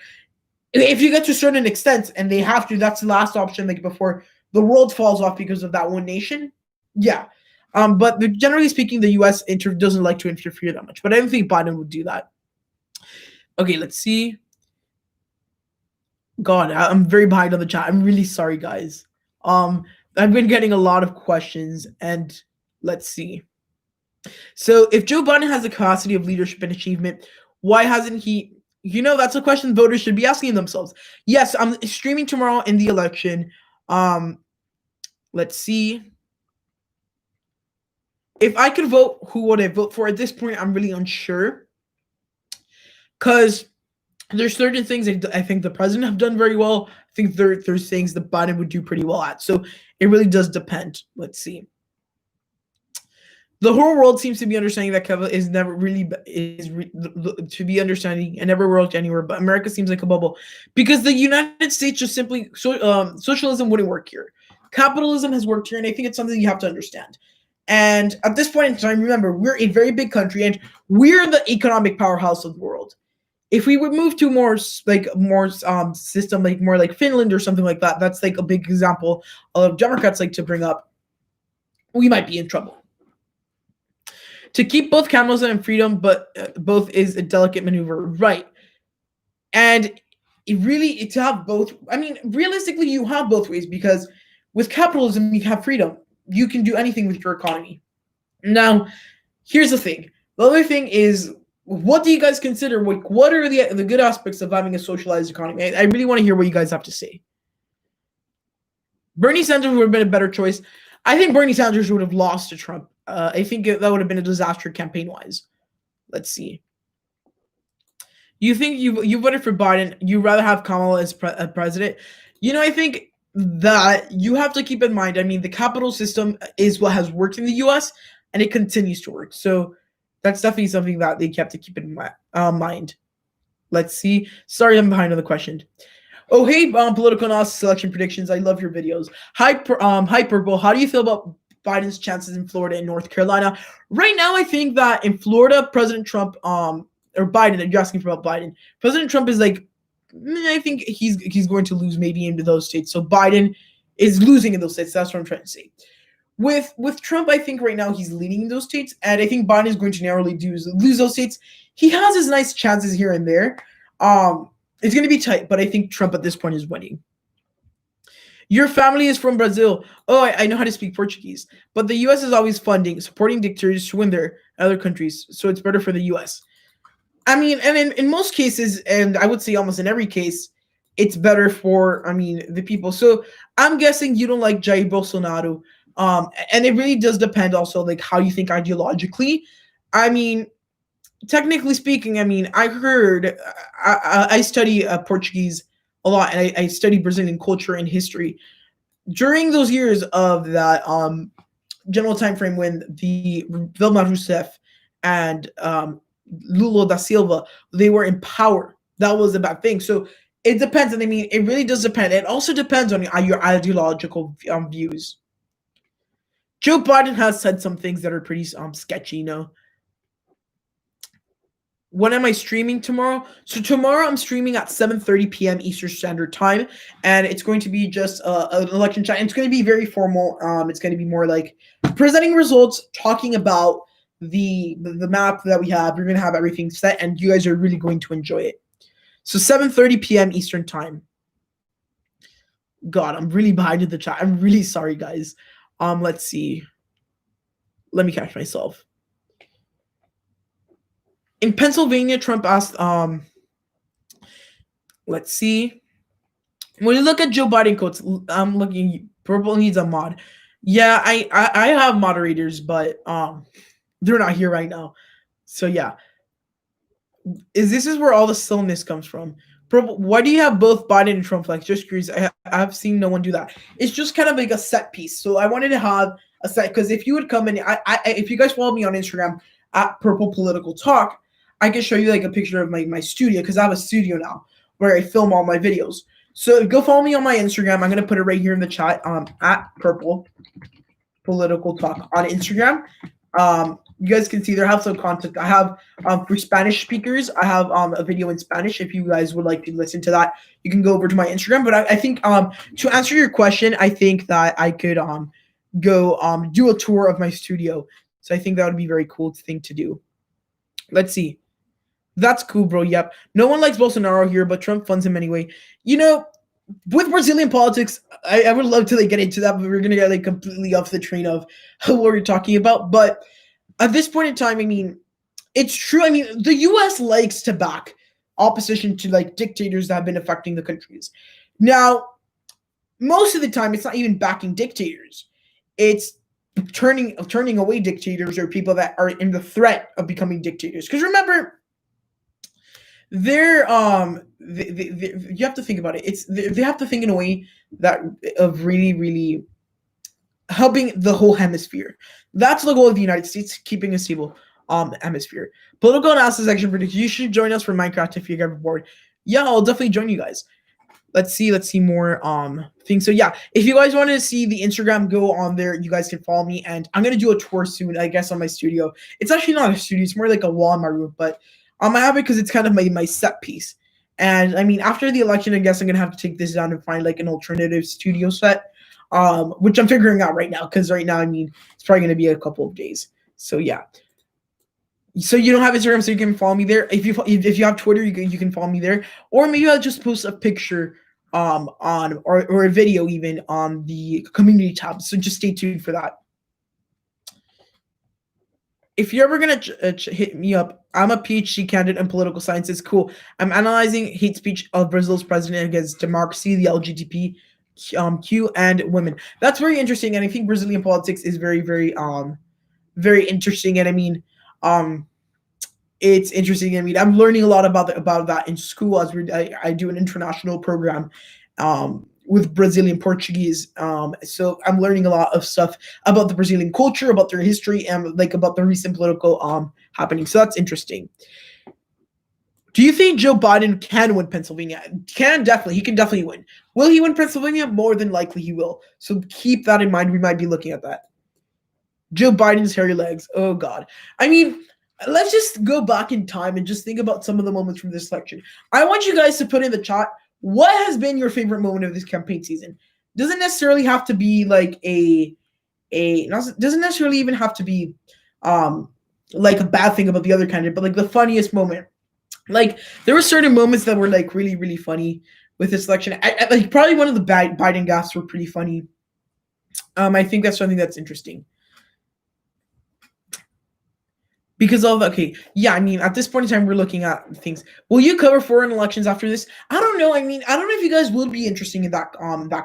If you get to a certain extent and they have to, that's the last option, like before the world falls off because of that one nation. Yeah. But generally speaking, the US doesn't like to interfere that much. But I don't think Biden would do that. Okay, let's see. God, I'm very behind on the chat. I'm really sorry, guys. I've been getting a lot of questions, and let's see. So if Joe Biden has the capacity of leadership and achievement, why hasn't he? That's a question voters should be asking themselves. Yes, I'm streaming tomorrow in the election. Let's see. If I could vote, who would I vote for? At this point, I'm really unsure. Because there's certain things I think the president have done very well. I think there's things that Biden would do pretty well at. So it really does depend. Let's see. The whole world seems to be understanding that Kevin is never really to be understanding and never worked anywhere. But America seems like a bubble because the United States just simply socialism wouldn't work here. Capitalism has worked here, and I think it's something you have to understand. And at this point in time, remember, we're a very big country, and we're the economic powerhouse of the world. If we would move to more system, like more like Finland or something like that, that's like a big example of Democrats like to bring up, we might be in trouble. To keep both capitalism and freedom, but both is a delicate maneuver, right? And to have both, realistically, you have both ways because with capitalism, you have freedom. You can do anything with your economy. Now, here's the thing. The other thing is, what do you guys consider? What are the good aspects of having a socialized economy? I really want to hear what you guys have to say. Bernie Sanders would have been a better choice. I think Bernie Sanders would have lost to Trump. I think that would have been a disaster campaign-wise. Let's see. You think you voted for Biden? You rather have Kamala as president? I think that you have to keep in mind. The capital system is what has worked in the U.S. and it continues to work. So that's definitely something that they have to keep in mind. Let's see. Sorry, I'm behind on the question. Oh, hey, political analysis, selection predictions. I love your videos. Hi, Purple. How do you feel about Biden's chances in Florida and North Carolina? Right now, I think that in Florida, President Trump, or Biden, you're asking about Biden. President Trump is like, I think he's going to lose maybe into those states. So Biden is losing in those states. That's what I'm trying to say. With Trump, I think right now he's leading in those states, and I think Biden is going to narrowly lose those states. He has his nice chances here and there. It's going to be tight, but I think Trump at this point is winning. Your family is from Brazil. Oh, I know how to speak Portuguese. But the U.S. is always supporting dictators to win their other countries, so it's better for the U.S. I mean, and in most cases, and I would say almost in every case, it's better for, the people. So I'm guessing you don't like Jair Bolsonaro. And it really does depend also, like, how you think ideologically. I mean, technically speaking, I heard, I study Portuguese a lot, and I study Brazilian culture and history. During those years of that general time frame when the Dilma Rousseff and Lula da Silva, they were in power, that was a bad thing. So it depends, and it really does depend. It also depends on your ideological views. Joe Biden has said some things that are pretty sketchy, When am I streaming tomorrow? So tomorrow I'm streaming at 7:30 p.m. Eastern Standard Time, and it's going to be just an election chat. It's going to be very formal. It's going to be more like presenting results, talking about the map that we have. We're going to have everything set, and you guys are really going to enjoy it. So 7:30 p.m. Eastern Time. God, I'm really behind in the chat. I'm really sorry, guys. Let's see. Let me catch myself. In Pennsylvania, Trump asked, let's see. When you look at Joe Biden quotes, I'm looking, Purple needs a mod. Yeah, I have moderators, but they're not here right now. So yeah. This is where all the silliness comes from. Purple, why do you have both Biden and Trump flags? Just curious. I've seen no one do that. It's just kind of like a set piece. So I wanted to have a set, because if you would come in, if you guys follow me on Instagram at Purple Political Talk, I can show you like a picture of my studio, because I have a studio now where I film all my videos. So go follow me on my Instagram. I'm gonna put it right here in the chat. At Purple Political Talk on Instagram. You guys can see there have some content. I have for Spanish speakers. I have a video in Spanish. If you guys would like to listen to that, you can go over to my Instagram. But I think to answer your question, I think that I could go do a tour of my studio. So I think that would be a very cool thing to do. Let's see. That's cool, bro. Yep. No one likes Bolsonaro here, but Trump funds him anyway. With Brazilian politics, I would love to get into that, but we're gonna get completely off the train of what we're talking about. But at this point in time, it's true. The U.S. likes to back opposition to dictators that have been affecting the countries. Now, most of the time, it's not even backing dictators. It's turning away dictators or people that are in the threat of becoming dictators. Because remember, you have to think about it. They have to think in a way that of really, really helping the whole hemisphere. That's the goal of the United States, keeping a stable hemisphere. Political analysis section predicts you should join us for Minecraft if you get bored. Yeah, I'll definitely join you guys. Let's see more things. So yeah, if you guys want to see the Instagram, go on there. You guys can follow me, and I'm gonna do a tour soon, I guess, on my studio. It's actually not a studio, it's more like a wall in my room, but I have it because it's kind of my set piece. And after the election, I guess I'm gonna have to take this down and find an alternative studio set. Which I'm figuring out right now, because right now, it's probably going to be a couple of days. So yeah. So you don't have Instagram, so you can follow me there. If you have Twitter, you can follow me there. Or maybe I'll just post a picture or a video even on the community tab. So just stay tuned for that. If you're ever going to hit me up, I'm a PhD candidate in political science. It's cool. I'm analyzing hate speech of Brazil's president against democracy, the LGBT Q and women. That's very interesting, and I think Brazilian politics is very, very, very interesting. And it's interesting. I'm learning a lot about that in school as I do an international program, with Brazilian Portuguese. So I'm learning a lot of stuff about the Brazilian culture, about their history, and about the recent political happening. So that's interesting. Do you think Joe Biden can win Pennsylvania? He can definitely win. Will he win Pennsylvania? More than likely he will. So keep that in mind. We might be looking at that. Joe Biden's hairy legs. Oh, God. I mean, let's just go back in time and just think about some of the moments from this election. I want you guys to put in the chat, what has been your favorite moment of this campaign season? Doesn't necessarily have to be like doesn't necessarily even have to be like a bad thing about the other candidate, but like the funniest moment. Like there were certain moments that were like really, really funny with this election. Like probably one of the Biden gaffes were pretty funny. I think that's something that's interesting. Because of okay, yeah, I mean, at this point in time, we're looking at things. Will you cover foreign elections after this? I don't know. I mean, I don't know if you guys will be interested in that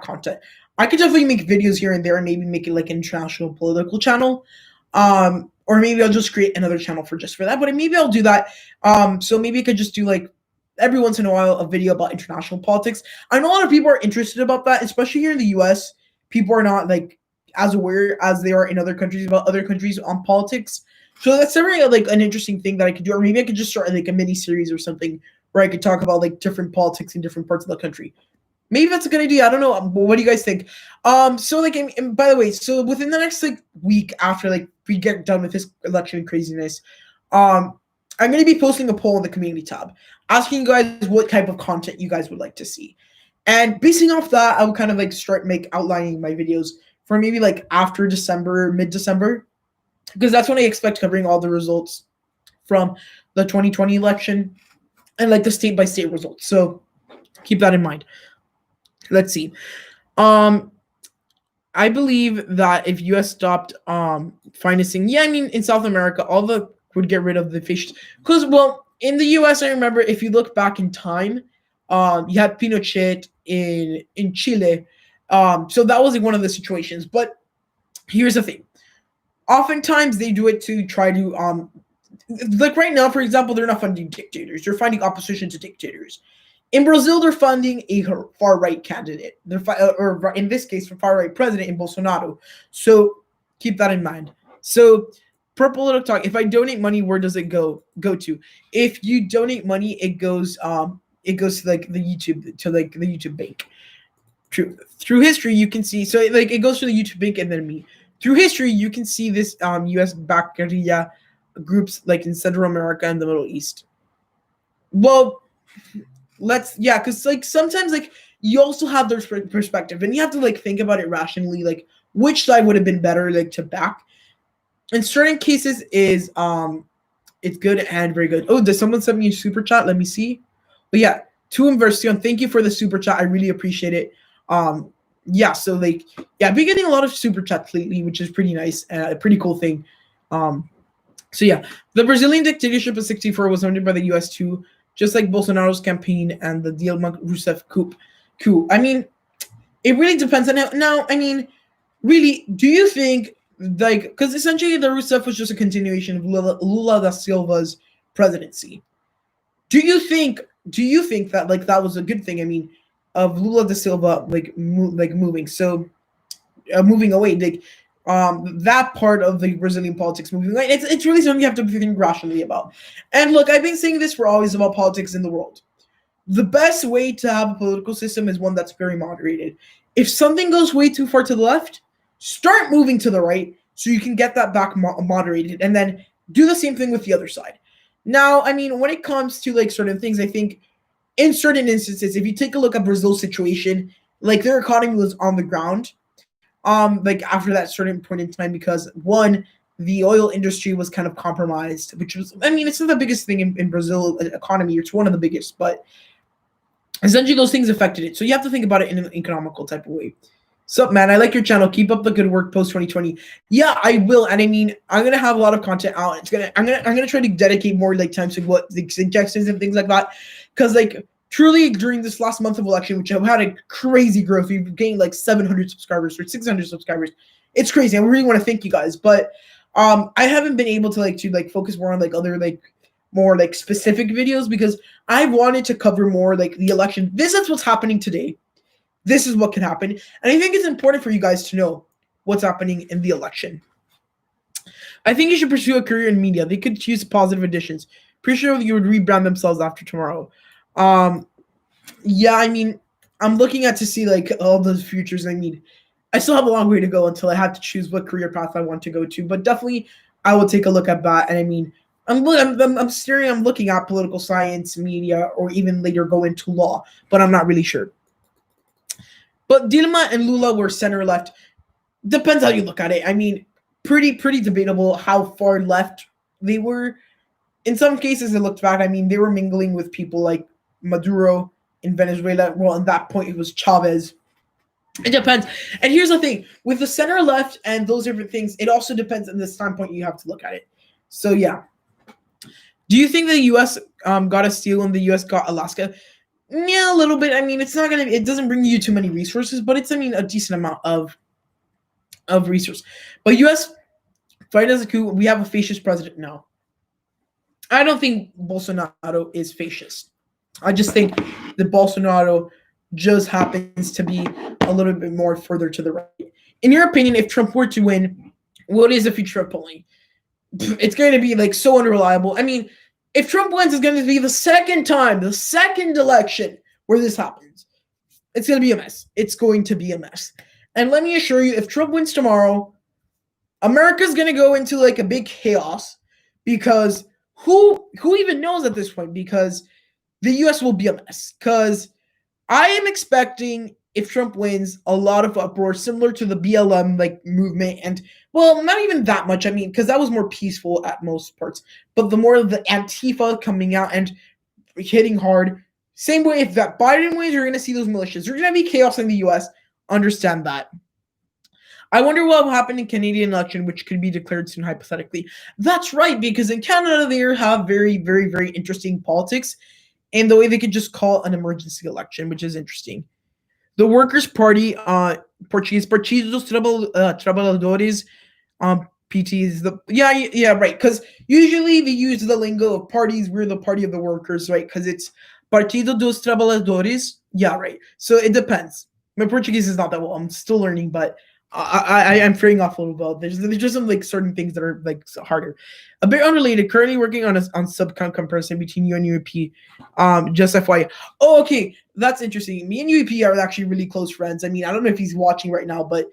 content. I could definitely make videos here and there, and maybe make it like an international political channel, or maybe I'll just create another channel for that. But maybe I'll do that. So maybe I could just do like every once in a while a video about international politics. I know a lot of people are interested about that, especially here in the U.S. People are not like as aware as they are in other countries about other countries on politics. So that's really like an interesting thing that I could do, or maybe I could just start like a mini series or something where I could talk about like different politics in different parts of the country. Maybe that's a good idea. I don't know. What do you guys think? So like, and by the way, so within the next like week after like we get done with this election craziness, I'm going to be posting a poll in the community tab, asking you guys what type of content you guys would like to see, and basing off that, I will kind of like start outlining my videos for maybe like after December, mid-December. Because that's when I expect covering all the results from the 2020 election and like the state-by-state results. So keep that in mind. Let's see. I believe that if U.S. stopped financing, yeah, I mean, in South America, would get rid of the fish. Because, well, in the U.S., I remember if you look back in time, you had Pinochet in Chile. So that was like one of the situations. But here's the thing. Oftentimes they do it to try to like right now, for example, they're not funding dictators. They're funding opposition to dictators. In Brazil, they're funding a far-right candidate. Or in this case, a far-right president in Bolsonaro. So keep that in mind. So per political talk, if I donate money, where does it go to? If you donate money, it goes to like the YouTube bank. Through history, you can see like it goes to the YouTube bank and then me. Through history, you can see this U.S.-backed guerrilla groups like in Central America and the Middle East. Well, because like sometimes like you also have their perspective, and you have to like think about it rationally, like which side would have been better like to back. In certain cases, is it's good and very good. Oh, does someone send me a super chat? Let me see. But yeah, to Inversion, thank you for the super chat. I really appreciate it. Yeah, so like, yeah, I've been getting a lot of super chats lately, which is pretty nice, a pretty cool thing. So yeah, the Brazilian dictatorship of 1964 was funded by the U.S. too, just like Bolsonaro's campaign and the Dilma Rousseff coup. I mean, it really depends on how. Now, I mean, really, do you think like because essentially the Rousseff was just a continuation of Lula da Silva's presidency? Do you think that like that was a good thing? I mean, of Lula da Silva moving away, like that part of the Brazilian politics moving away. It's really something you have to think rationally about. And look, I've been saying this for always about politics in the world. The best way to have a political system is one that's very moderated. If something goes way too far to the left, start moving to the right so you can get that back moderated, and then do the same thing with the other side. Now, I mean, when it comes to like certain things, I think in certain instances, if you take a look at Brazil's situation, like their economy was on the ground, like after that certain point in time, because one, the oil industry was kind of compromised, which was, I mean, it's not the biggest thing in Brazil economy. It's one of the biggest, but essentially those things affected it. So you have to think about it in an economical type of way. Sup, man? I like your channel. Keep up the good work post 2020. Yeah, I will. And I mean, I'm gonna have a lot of content out. I'm gonna try to dedicate more like time to what the suggestions and things like that. Because like truly during this last month of election, which I've had a crazy growth, we've gained like 700 subscribers or 600 subscribers. It's crazy. I really want to thank you guys, but I haven't been able to focus more on like other like more like specific videos because I wanted to cover more like the election. This is what's happening today. This is what can happen. And I think it's important for you guys to know what's happening in the election. I think you should pursue a career in media. They could choose positive additions. Pretty sure you would rebrand themselves after tomorrow. Yeah, I mean, I'm looking at to see like all those futures. I mean, I still have a long way to go until I have to choose what career path I want to go to. But definitely, I will take a look at that. And I mean, I'm looking at political science, media, or even later go into law, but I'm not really sure. But Dilma and Lula were center left. Depends how you look at it. I mean, pretty debatable how far left they were. In some cases, it looked back. I mean, they were mingling with people like Maduro in Venezuela. Well, at that point, it was Chavez. It depends. And here's the thing. With the center left and those different things, it also depends on the standpoint you have to look at it. So, yeah. Do you think the U.S. Got a steal and the U.S. got Alaska? Yeah, a little bit. I mean, it's not going to – it doesn't bring you too many resources, but it's, I mean, a decent amount of resource. But U.S. fight as a coup. We have a fascist president. No. I don't think Bolsonaro is fascist. I just think that Bolsonaro just happens to be a little bit more further to the right. In your opinion, if Trump were to win, what is the future of polling? It's going to be like so unreliable. I mean, if Trump wins, it's going to be the second election where this happens. It's going to be a mess. It's going to be a mess. And let me assure you, if Trump wins tomorrow, America's going to go into like a big chaos because who even knows at this point? Because the U.S. will be a mess. Because I am expecting, if Trump wins, a lot of uproar similar to the BLM like movement, and well, not even that much. I mean, because that was more peaceful at most parts, but the more of the Antifa coming out and hitting hard. Same way, if that Biden wins, you're going to see those militias. There's going to be chaos in the U.S. Understand that. I wonder what will happen in Canadian election, which could be declared soon, hypothetically. That's right, because in Canada, they have very, very, very interesting politics, and the way they could just call an emergency election, which is interesting. The Workers' Party, Portuguese, Partido dos Trabalhadores, PT is the, yeah, right, because usually they use the lingo of parties. We're the party of the workers, right, because it's Partido dos Trabalhadores. Yeah, right, so it depends. My Portuguese is not that well. I'm still learning, but I'm fraying off a little bit. There's just some like certain things that are like harder. A bit unrelated. Currently working on subcount comparison between you and UAP. Just FYI. Oh, okay, that's interesting. Me and UAP are actually really close friends. I mean, I don't know if he's watching right now, but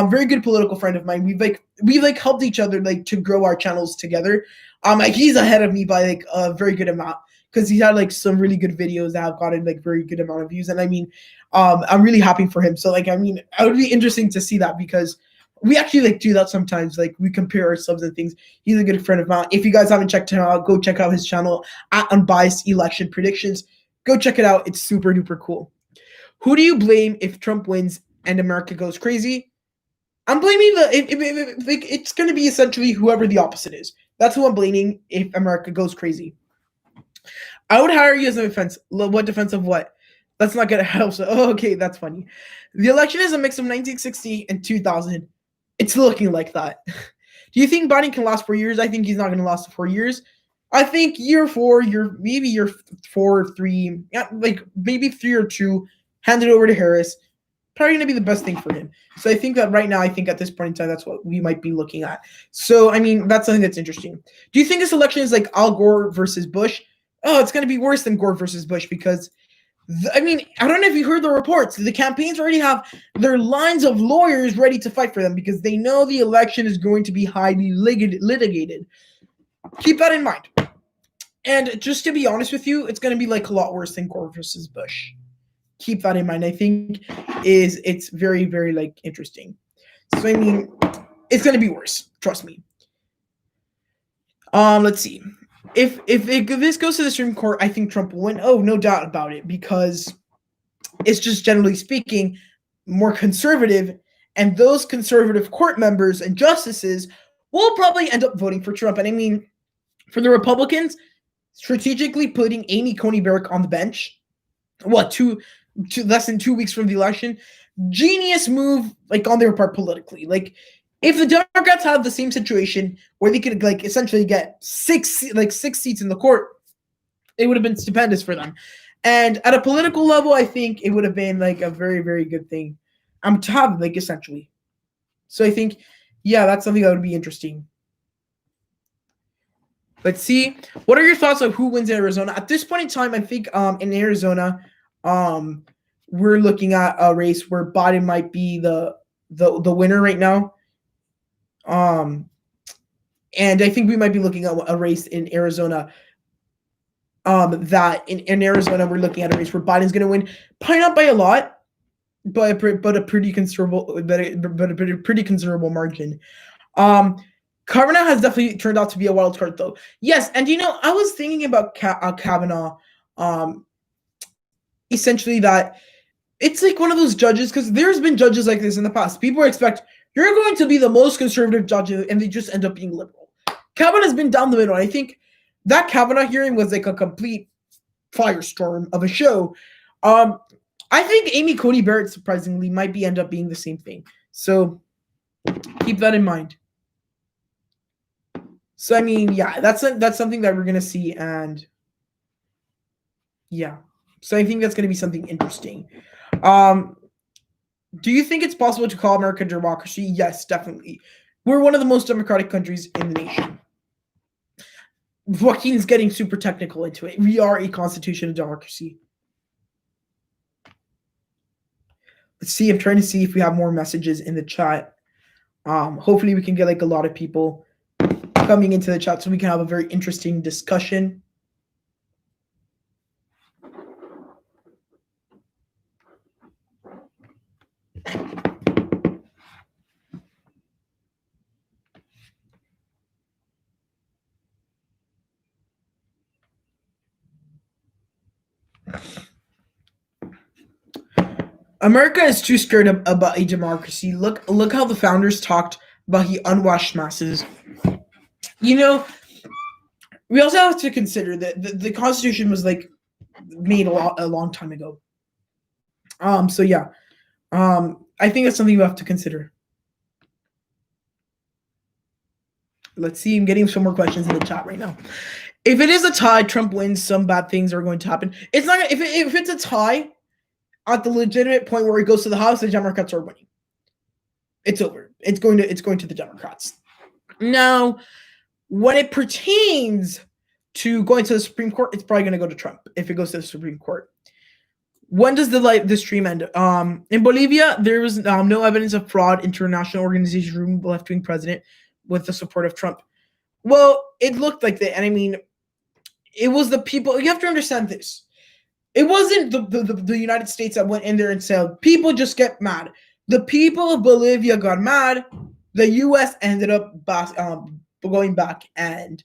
very good political friend of mine. We've helped each other like to grow our channels together. Like he's ahead of me by like a very good amount because he had like some really good videos that have gotten like very good amount of views, and I mean. I'm really happy for him. So like, I mean, it would be interesting to see that because we actually like do that sometimes. Like we compare ourselves and things. He's a good friend of mine. If you guys haven't checked him out, go check out his channel at Unbiased Election Predictions. Go check it out. It's super duper cool. Who do you blame if Trump wins and America goes crazy? I'm blaming it's going to be essentially whoever the opposite is. That's who I'm blaming if America goes crazy. I would hire you as a defense. What defense of what? That's not going to help. So, okay, that's funny. The election is a mix of 1960 and 2000. It's looking like that. Do you think Biden can last 4 years? I think he's not going to last 4 years. I think year 4, maybe year 4 or 3, yeah, like maybe 3 or 2, hand it over to Harris. Probably going to be the best thing for him. So I think that right now, I think at this point in time, that's what we might be looking at. So, I mean, that's something that's interesting. Do you think this election is like Al Gore versus Bush? Oh, it's going to be worse than Gore versus Bush because I mean, I don't know if you heard the reports. The campaigns already have their lines of lawyers ready to fight for them because they know the election is going to be highly litigated. Keep that in mind. And just to be honest with you, it's going to be like a lot worse than Gore versus Bush. Keep that in mind. I think it's very, very like interesting. So I mean, it's going to be worse. Trust me. Let's see. If this goes to the Supreme Court, I think Trump will win. Oh, no doubt about it, because it's just generally speaking more conservative, and those conservative court members and justices will probably end up voting for Trump. And I mean, for the Republicans, strategically putting Amy Coney Barrett on the bench, less than 2 weeks from the election, genius move, like on their part politically. Like, if the Democrats have the same situation where they could like essentially get six seats in the court, it would have been stupendous for them. And at a political level, I think it would have been like a very, very good thing. To have like essentially. So I think, yeah, that's something that would be interesting. Let's see. What are your thoughts on who wins in Arizona? At this point in time, I think in Arizona, we're looking at a race where Biden might be the winner right now. And I think we might be looking at a race in Arizona. That in Arizona we're looking at a race where Biden's going to win, probably not by a lot, but a pretty considerable margin. Kavanaugh has definitely turned out to be a wild card, though. Yes, and I was thinking about Kavanaugh, essentially that it's like one of those judges, because there's been judges like this in the past. People expect you're going to be the most conservative judge, and they just end up being liberal. Kavanaugh's been down the middle. I think that Kavanaugh hearing was like a complete firestorm of a show. I think Amy Coney Barrett, surprisingly, might end up being the same thing. So keep that in mind. So I mean, yeah, that's something that we're gonna see, and yeah, so I think that's gonna be something interesting. Do you think it's possible to call America a democracy? Yes, definitely. We're one of the most democratic countries in the nation. Joaquin's getting super technical into it. We are a constitutional democracy. Let's see. I'm trying to see if we have more messages in the chat. Hopefully we can get like a lot of people coming into the chat so we can have a very interesting discussion. America is too scared about a democracy. Look how the founders talked about the unwashed masses. We also have to consider that the Constitution was like made a long time ago. So yeah, I think that's something we have to consider. Let's see. I'm getting some more questions in the chat right now. If it is a tie, Trump wins. Some bad things are going to happen. It's not if it's a tie at the legitimate point where it goes to the House, the Democrats are winning. It's over. It's going to the Democrats. Now, when it pertains to going to the Supreme Court, it's probably going to go to Trump if it goes to the Supreme Court. When does the stream end? In Bolivia, there was no evidence of fraud. International organizations removed the left-wing president with the support of Trump. Well, it looked like that, and I mean, it was the people. You have to understand this. It wasn't the United States that went in there and said, people just get mad. The people of Bolivia got mad. The U.S. ended up going back and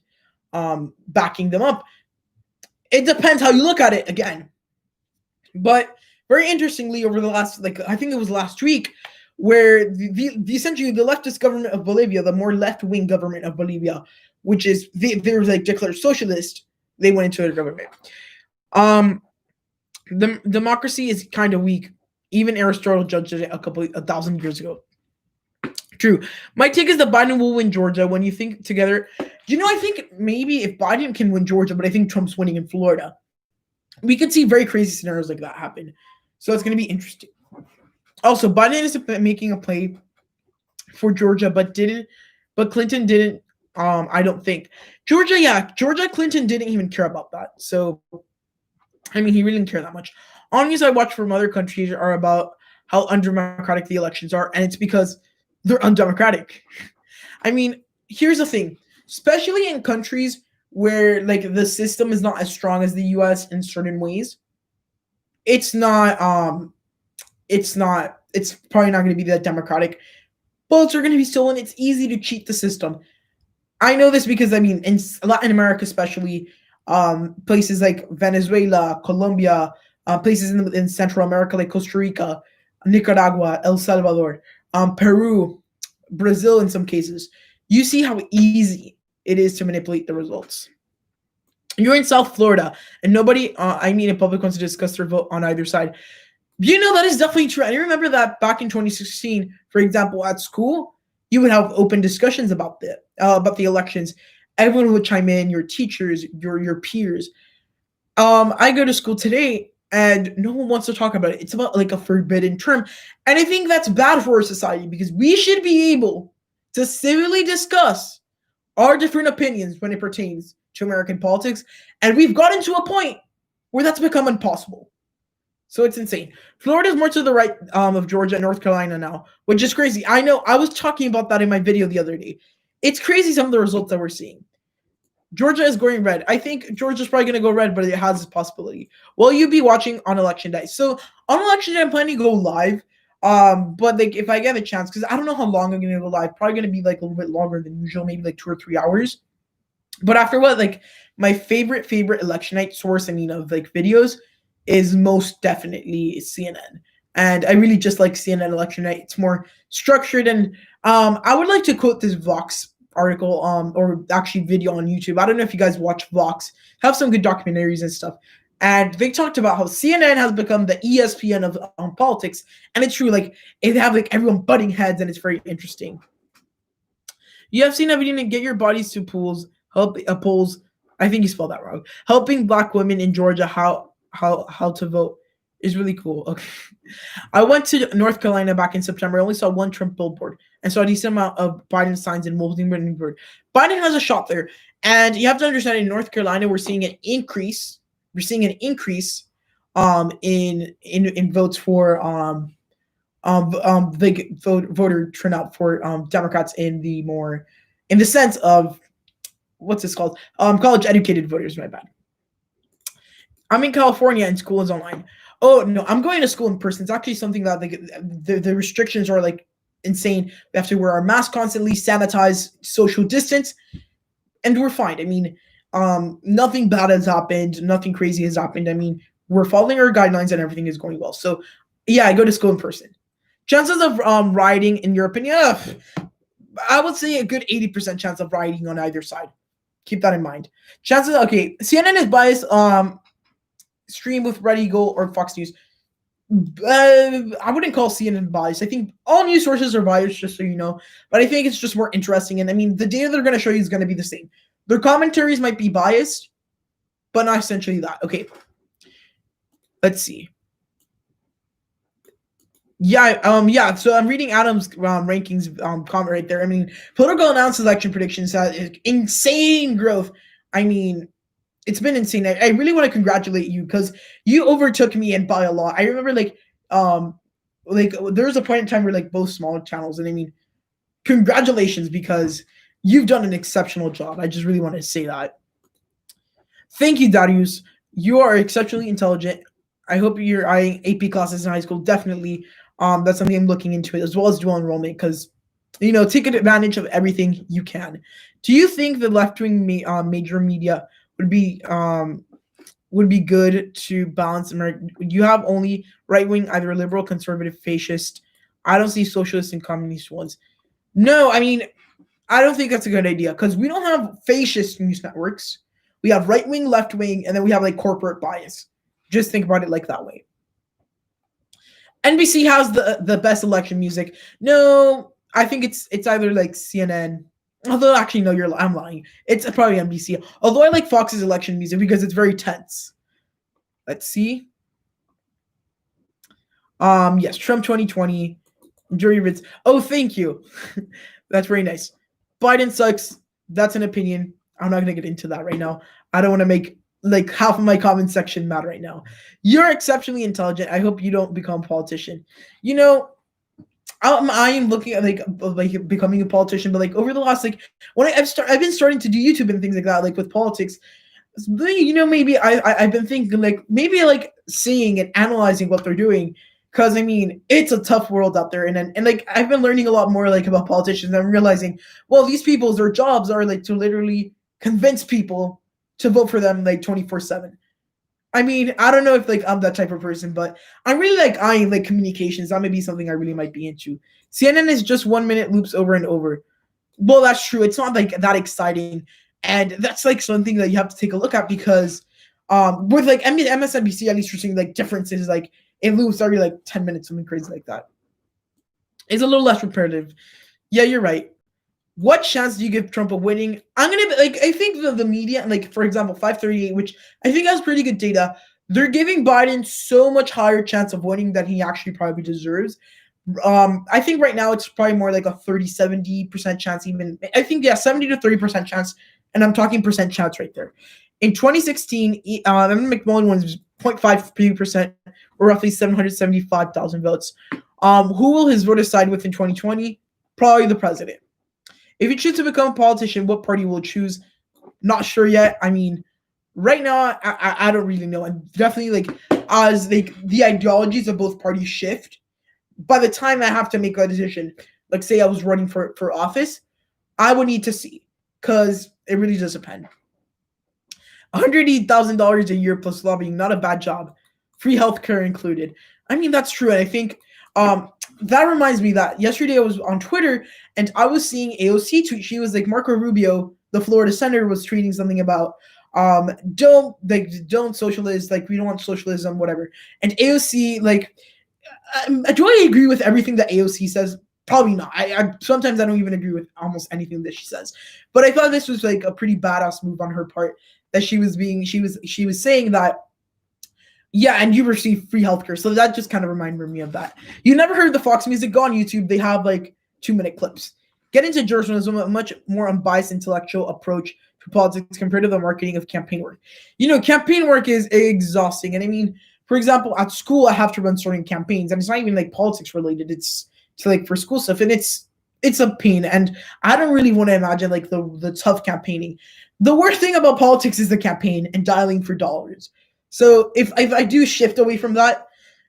backing them up. It depends how you look at it again. But very interestingly, over the last, I think it was last week, where essentially the leftist government of Bolivia, the more left-wing government of Bolivia, which is they're like declared socialist, they went into their government. The democracy is kind of weak. Even Aristotle judged it 1,000 years ago. True. My take is that Biden will win Georgia. When you think together, I think maybe if Biden can win Georgia, but I think Trump's winning in Florida, we could see very crazy scenarios like that happen. So it's going to be interesting. Also, Biden is making a play for Georgia, but Clinton didn't. I don't think Georgia, Clinton didn't even care about that. So, I mean, he really didn't care that much. On news I watch from other countries are about how undemocratic the elections are, and it's because they're undemocratic. I mean, here's the thing, especially in countries where the system is not as strong as the U.S. in certain ways, it's probably not going to be that democratic. Votes are going to be stolen. It's easy to cheat the system. I know this because, in Latin America especially, places like Venezuela, Colombia, places in Central America like Costa Rica, Nicaragua, El Salvador, Peru, Brazil in some cases, you see how easy it is to manipulate the results. You're in South Florida, and nobody, in public wants to discuss their vote on either side. That is definitely true. I remember that back in 2016, for example, at school, you would have open discussions about the elections. Everyone would chime in, your teachers, your peers. I go to school today, and no one wants to talk about it. It's about a forbidden term. And I think that's bad for our society, because we should be able to civilly discuss our different opinions when it pertains to American politics, and we've gotten to a point where that's become impossible. So it's insane. Florida's more to the right of Georgia and North Carolina now, which is crazy. I know. I was talking about that in my video the other day. It's crazy some of the results that we're seeing. Georgia is going red. I think Georgia's probably going to go red, but it has this possibility. Will you be watching on election day? So on election day, I'm planning to go live. But like if I get a chance, because I don't know how long I'm going to go live. Probably going to be like a little bit longer than usual, maybe like 2 or 3 hours. But after what, like my favorite election night source, of like videos, is most definitely CNN. And I really just like CNN election night. It's more structured, and I would like to quote this Vox article or actually video on YouTube. I don't know if you guys watch Vox. Have some good documentaries and stuff. And they talked about how CNN has become the ESPN of politics, and it's true. Like they have like everyone butting heads, and it's very interesting. You have seen evidence get your bodies to polls. Polls. I think you spelled that wrong. Helping Black women in Georgia how to vote is really cool. Okay. I went to North Carolina back in September. I only saw one Trump billboard and saw a decent amount of Biden signs in Wilmington. Biden has a shot there. And you have to understand, in North Carolina, we're seeing an increase. We're seeing an increase in votes for big voter turnout for Democrats in the sense of what's this called? College educated voters, my bad. I'm in California and school is online. Oh no, I'm going to school in person. It's actually something that like the restrictions are like insane. We have to wear our mask constantly, sanitize, social distance, and we're fine. I mean, nothing bad has happened, nothing crazy has happened. I mean, we're following our guidelines and everything is going well. So yeah, I go to school in person. Chances of rioting, in your opinion, I would say a good 80% chance of rioting on either side. Keep that in mind. Chances, okay, CNN is biased. Stream with Red Eagle or Fox News. I wouldn't call CNN biased. I think all news sources are biased, just so you know. But I think it's just more interesting. And I mean, the data they're going to show you is going to be the same. Their commentaries might be biased, but not essentially that. Okay. Let's see. Yeah. So I'm reading Adam's rankings comment right there. I mean, political announced election predictions had insane growth. I mean, it's been insane. I really want to congratulate you because you overtook me and by a lot. I remember like there was a point in time where like both small channels, and I mean, congratulations because you've done an exceptional job. I just really want to say that. Thank you, Darius. You are exceptionally intelligent. I hope you're eyeing AP classes in high school. Definitely. That's something I'm looking into it, as well as dual enrollment, because take advantage of everything you can. Do you think the left-wing major media would be good to balance America? You have only right-wing, either liberal, conservative, fascist. I don't see socialist and communist ones. No, I mean, I don't think that's a good idea because we don't have fascist news networks. We have right-wing, left-wing, and then we have like corporate bias. Just think about it like that way. NBC has the best election music. No, I think it's either like CNN. Although actually no, I'm lying. It's probably NBC. Although I like Fox's election music because it's very tense. Let's see. Yes, Trump 2020. Jury Ritz. Oh, thank you. That's very nice. Biden sucks. That's an opinion. I'm not gonna get into that right now. I don't want to make like half of my comment section mad right now. You're exceptionally intelligent. I hope you don't become a politician. I am looking at like becoming a politician, but like over the last when I've been starting to do YouTube and things like that, like with politics. Maybe I've been thinking like maybe like seeing and analyzing what they're doing, because I mean it's a tough world out there, and like I've been learning a lot more like about politicians. And I'm realizing, well, these people's their jobs are like to literally convince people to vote for them like 24/7. I mean, I don't know if like I'm that type of person, but I'm really like eyeing like communications. That may be something I really might be into. CNN is just 1 minute loops over and over. Well, that's true. It's not like that exciting, and that's like something that you have to take a look at because with like MSNBC, at least you're seeing like differences. Like it loops every like 10 minutes, something crazy like that. It's a little less repetitive. Yeah, you're right. What chance do you give Trump of winning? I'm gonna I think the media, like for example, 538, which I think has pretty good data. They're giving Biden so much higher chance of winning than he actually probably deserves. I think right now it's probably more like a 30-70% chance. Even I think 70 to 30% chance And I'm talking percent chance right there. In 2016, McMullen was 0.53%, or roughly 775,000 votes. Who will his voters side with in 2020? Probably the president. If he chooses to become a politician, what party will choose? Not sure yet. I mean, right now, I don't really know. And definitely, as the ideologies of both parties shift, by the time I have to make a decision, like say I was running for office, I would need to see, because it really does depend. $180,000 a year plus lobbying, not a bad job. Free healthcare included. I mean, that's true. And I think that reminds me that yesterday I was on Twitter and I was seeing AOC tweet. She was like, Marco Rubio, the Florida senator, was tweeting something about don't socialize, we don't want socialism, whatever. And AOC, do I agree with everything that AOC says? Probably not. I sometimes I don't even agree with almost anything that she says. But I thought this was a pretty badass move on her part, that she was saying that, yeah, and you receive free healthcare. So that just kind of reminded me of that. You never heard the Fox Music? Go on YouTube. They have 2-minute clips. Get into journalism, a much more unbiased intellectual approach to politics compared to the marketing of campaign work. Campaign work is exhausting. And I mean, for example, at school, I have to run certain campaigns, and it's not even politics related. It's for school stuff, and it's a pain. And I don't really want to imagine the tough campaigning. The worst thing about politics is the campaign and dialing for dollars. So if I do shift away from that,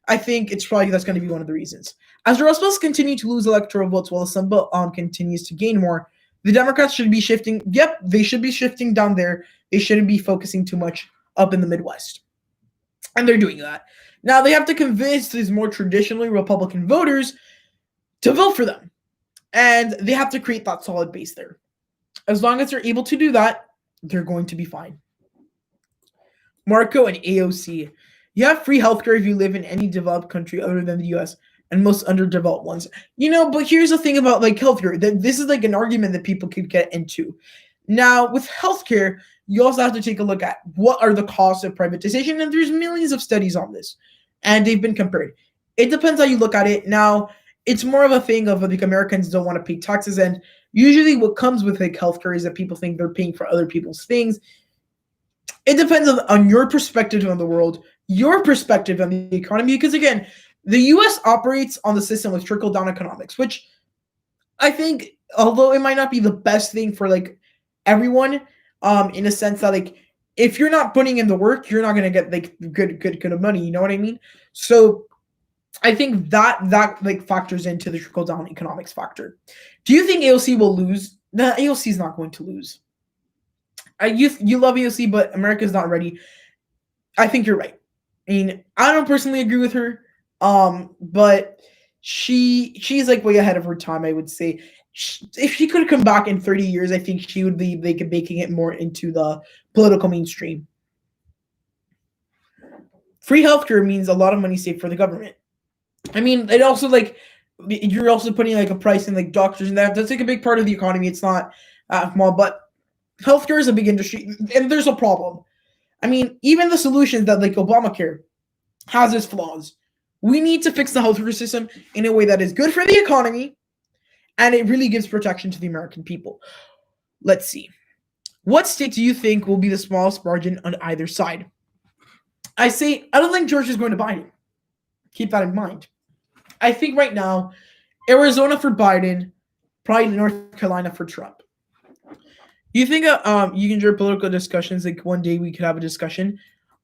I think it's probably that's going to be one of the reasons. As the Rust Belts continue to lose electoral votes while the Sun Belt continues to gain more, the Democrats should be shifting. Yep, they should be shifting down there. They shouldn't be focusing too much up in the Midwest. And they're doing that. Now they have to convince these more traditionally Republican voters to vote for them. And they have to create that solid base there. As long as they're able to do that, they're going to be fine. Marco and AOC. You have free healthcare if you live in any developed country other than the U.S. and most underdeveloped ones. But here's the thing about healthcare. This is an argument that people could get into. Now, with healthcare, you also have to take a look at what are the costs of privatization, and there's millions of studies on this, and they've been compared. It depends how you look at it. Now, it's more of a thing of Americans don't want to pay taxes, and usually what comes with healthcare is that people think they're paying for other people's things. It depends on your perspective on the world, your perspective on the economy, because again, the U.S. operates on the system of trickle-down economics, which I think, although it might not be the best thing for everyone, in a sense that if you're not putting in the work, you're not going to get good money. You know what I mean? So I think that factors into the trickle-down economics factor. Do you think AOC will lose? No, AOC is not going to lose. You love AOC, but America's not ready. I think you're right. I mean, I don't personally agree with her, but she's way ahead of her time, I would say. If she could come back in 30 years, I think she would be making it more into the political mainstream. Free healthcare means a lot of money saved for the government. I mean, it also you're also putting a price in doctors, and that's a big part of the economy. It's not small, but healthcare is a big industry, and there's a problem. I mean, even the solutions that Obamacare has its flaws. We need to fix the healthcare system in a way that is good for the economy, and it really gives protection to the American people. Let's see. What state do you think will be the smallest margin on either side? I don't think Georgia is going to Biden. Keep that in mind. I think right now, Arizona for Biden, probably North Carolina for Trump. You think you can enjoy political discussions? One day we could have a discussion.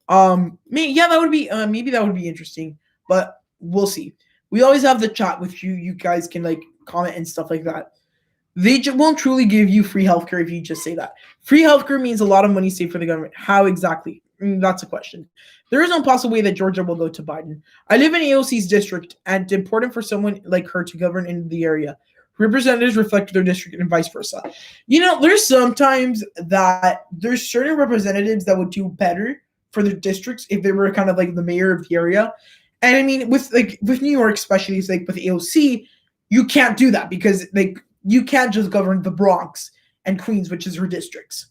Maybe that would be interesting, but we'll see. We always have the chat with you. You guys can comment and stuff like that. They won't truly give you free healthcare if you just say that. Free healthcare means a lot of money saved for the government. How exactly? That's a question. There is no possible way that Georgia will go to Biden. I live in AOC's district, and it's important for someone like her to govern in the area. Representatives reflect their district and vice versa. There's sometimes that there's certain representatives that would do better for their districts if they were kind of the mayor of the area. And I mean, with New York, especially with AOC, you can't do that because you can't just govern the Bronx and Queens, which is her districts.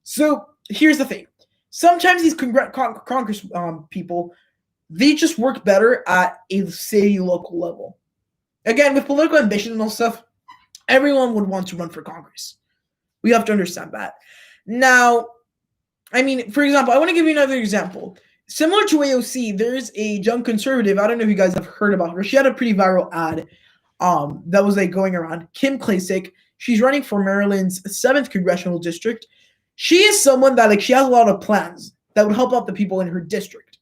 So here's the thing. Sometimes these Congress people, they just work better at a city local level. Again, with political ambition and all stuff, everyone would want to run for Congress. We have to understand that. Now, I mean, for example, I want to give you another example. Similar to AOC, there's a young conservative. I don't know if you guys have heard about her. She had a pretty viral ad that was like going around. Kim Klacik. She's running for Maryland's 7th congressional district. She is someone that she has a lot of plans that would help out the people in her district.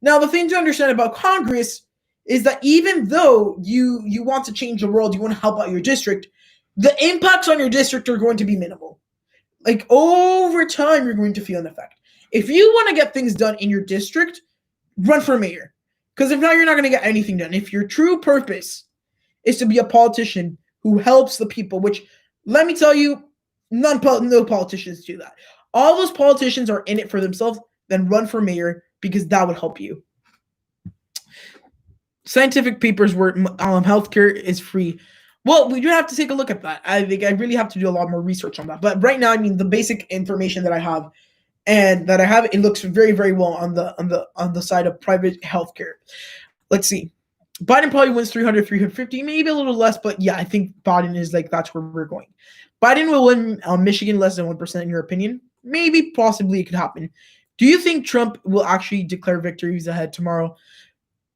Now, the thing to understand about Congress is that even though you want to change the world, you want to help out your district, the impacts on your district are going to be minimal. Over time, you're going to feel an effect. If you want to get things done in your district, run for mayor. Because if not, you're not going to get anything done. If your true purpose is to be a politician who helps the people, which, let me tell you, no politicians do that. All those politicians are in it for themselves, then run for mayor because that would help you. Scientific papers where healthcare is free. Well, we do have to take a look at that. I think I really have to do a lot more research on that. But right now, I mean, the basic information that I have it looks very, very well on the side of private healthcare. Let's see. Biden probably wins 300, 350, maybe a little less, but yeah, I think Biden is that's where we're going. Biden will win Michigan less than 1% in your opinion? Maybe, possibly it could happen. Do you think Trump will actually declare victories ahead tomorrow?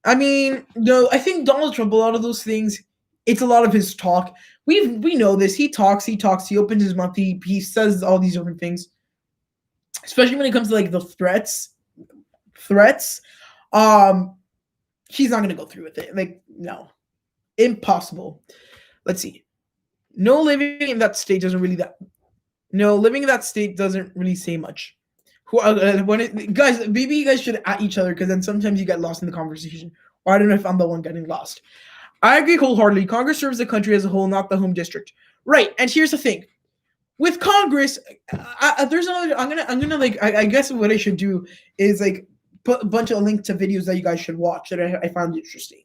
I mean, no, I think Donald Trump, a lot of those things, it's a lot of his talk. We know this. He talks, he opens his mouth, he says all these different things. Especially when it comes to the threats. He's not gonna go through with it. No. Impossible. Let's see. Living in that state doesn't really say much. Guys, maybe you guys should at each other because then sometimes you get lost in the conversation. Or I don't know if I'm the one getting lost. I agree wholeheartedly. Congress serves the country as a whole, not the home district. Right. And here's the thing. With Congress, there's another. I'm gonna I guess what I should do is put a bunch of links to videos that you guys should watch that I found interesting.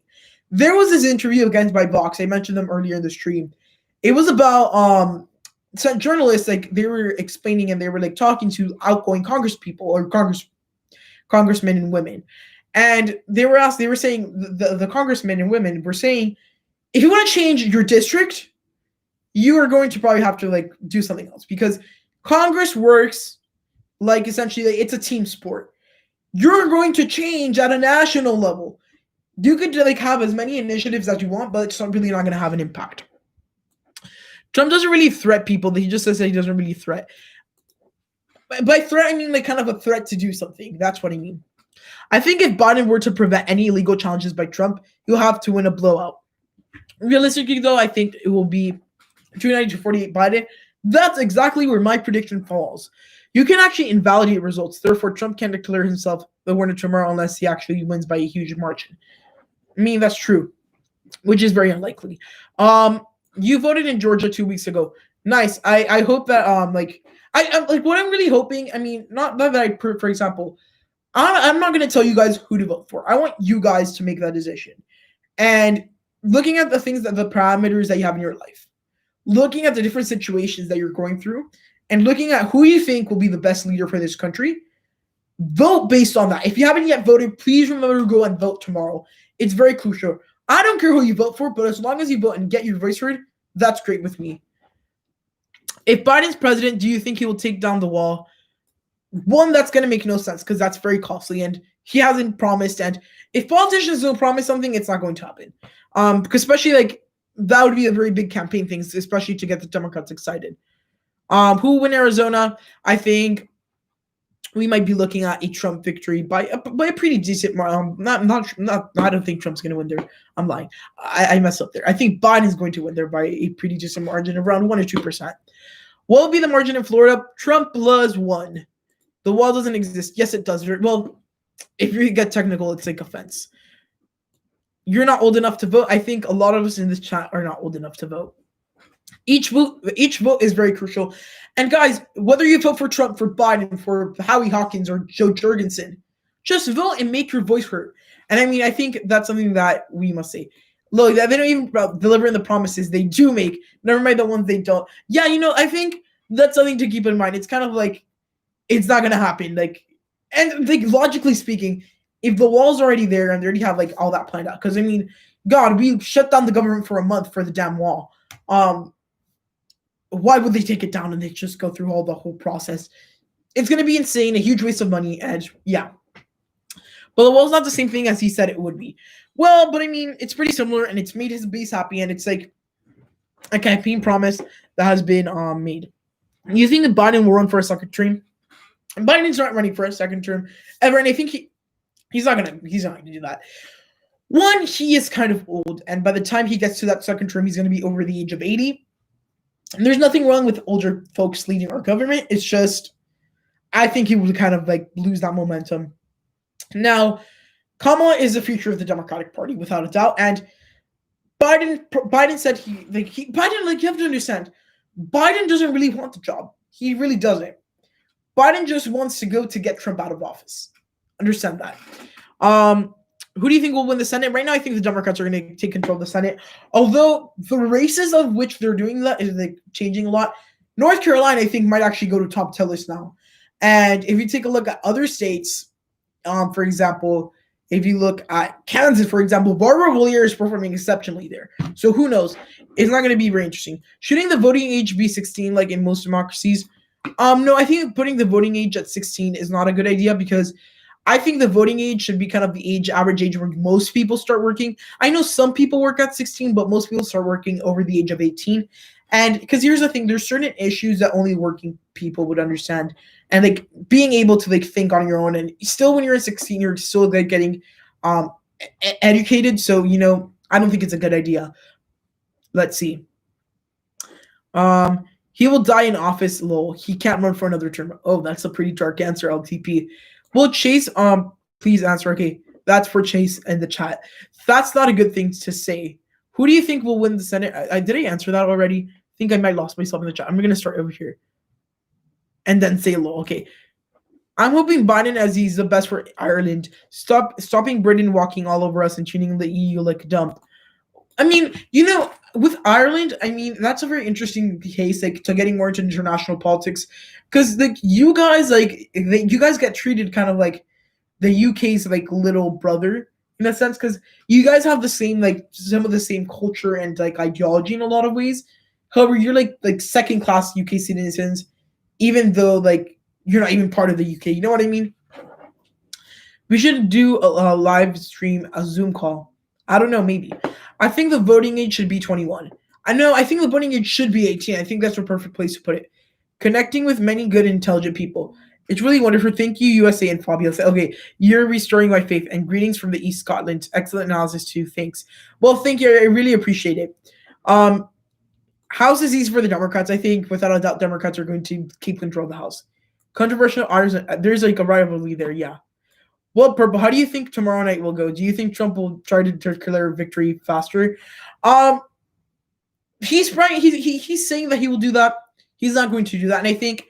There was this interview against by Vox. I mentioned them earlier in the stream. It was about some journalists they were explaining and they were talking to outgoing Congress people or congressmen and women, and they were asked. They were saying the congressmen and women were saying, if you want to change your district, you are going to probably have to do something else because Congress works essentially it's a team sport. You're going to change at a national level. You could have as many initiatives as you want, but it's really not going to have an impact. Trump doesn't really threat people. He just says that he doesn't really threat. By threat, I mean kind of a threat to do something. That's what I mean. I think if Biden were to prevent any illegal challenges by Trump, he'll have to win a blowout. Realistically, though, I think it will be 290 to 48 Biden. That's exactly where my prediction falls. You can actually invalidate results. Therefore, Trump can't declare himself the winner tomorrow unless he actually wins by a huge margin. I mean, that's true, which is very unlikely. You voted in Georgia 2 weeks ago. Nice. I hope that I'm what I'm really hoping. I mean, not that I, for example, I'm not going to tell you guys who to vote for. I want you guys to make that decision. And looking at the things that the parameters that you have in your life, looking at the different situations that you're going through, and looking at who you think will be the best leader for this country, vote based on that. If you haven't yet voted, please remember to go and vote tomorrow. It's very crucial. I don't care who you vote for, but as long as you vote and get your voice heard, that's great with me. If Biden's president, do you think he will take down the wall? One, that's going to make no sense because that's very costly and he hasn't promised. And if politicians don't promise something, it's not going to happen. Because especially that would be a very big campaign thing, especially to get the Democrats excited. Who will win Arizona? I think we might be looking at a Trump victory by a pretty decent margin. I don't think Trump's going to win there. I'm lying. I messed up there. I think Biden is going to win there by a pretty decent margin, around 1 or 2%. What will be the margin in Florida? Trump plus 1. The wall doesn't exist. Yes, it does. Well, if you get technical, it's like a fence. You're not old enough to vote. I think a lot of us in this chat are not old enough to vote. Each vote is very crucial. And guys, whether you vote for Trump, for Biden, for Howie Hawkins, or Joe Jorgensen, just vote and make your voice heard. And I mean, I think that's something that we must say. Look, they don't even delivering the promises they do make. Never mind the ones they don't. Yeah, I think that's something to keep in mind. It's kind of it's not going to happen. Logically speaking, if the wall's already there and they already have all that planned out, because I mean, God, we shut down the government for a month for the damn wall. why would they take it down and they just go through the whole process? It's going to be insane, a huge waste of money, and yeah. But well, it's not the same thing as he said it would be. Well, but I mean, it's pretty similar, and it's made his base happy, and it's like a campaign promise that has been made. You think that Biden will run for a second term? Biden's not running for a second term ever, and I think he's not gonna do that. One, he is kind of old, and by the time he gets to that second term, he's gonna be over the age of 80. And there's nothing wrong with older folks leading our government. It's just, I think he would kind of like lose that momentum. Now, Kamala is the future of the Democratic Party, without a doubt, and Biden said Biden, you have to understand, Biden doesn't really want the job. He really doesn't. Biden just wants to get Trump out of office. Understand that. Who do you think will win the Senate? Right now, I think the Democrats are going to take control of the Senate. Although the races of which they're doing that is like changing a lot. North Carolina, I think, might actually go to top 10 list now. And if you take a look at other states, for example, if you look at Kansas, for example, Barbara Willier is performing exceptionally there. So who knows? It's not going to be very interesting. Shouldn't the voting age be 16 like in most democracies? No, I think putting the voting age at 16 is not a good idea because I think the voting age should be kind of the average age where most people start working. I know some people work at 16, but most people start working over the age of 18. And because here's the thing, there's certain issues that only working people would understand. And like being able to like think on your own, and still when you're at 16, you're still like getting educated. So, I don't think it's a good idea. Let's see. He will die in office, lol. He can't run for another term. Oh, that's a pretty dark answer, LTP. Will Chase, please answer. Okay, that's for Chase in the chat. That's not a good thing to say. Who do you think will win the Senate? Did I answer that already? I think I might lost myself in the chat. I'm going to start over here. And then say lol. Okay. I'm hoping Biden, as he's the best for Ireland, stopping Britain walking all over us and treating the EU like a dump. I mean, with Ireland, I mean, that's a very interesting case, like, to getting more into international politics. Because, like, you guys get treated kind of like the UK's, like, little brother, in a sense. Because you guys have the same, like, some of the same culture and, like, ideology in a lot of ways. However, you're, like second-class UK citizens, even though, like, you're not even part of the UK. You know what I mean? We should do a live stream, a Zoom call. I don't know, maybe. I think the voting age should be 21. I think the voting age should be 18. I think that's a perfect place to put it. Connecting with many good, intelligent people. It's really wonderful. Thank you, USA and Fabulous. Okay, you're restoring my faith. And greetings from the East Scotland. Excellent analysis, too. Thanks. Well, thank you. I really appreciate it. House is easy for the Democrats. I think, without a doubt, Democrats are going to keep control of the House. Controversial honors. There's, like, a rivalry there, yeah. Well, Purple, how do you think tomorrow night will go? Do you think Trump will try to declare victory faster? He's saying that he will do that. He's not going to do that. And I think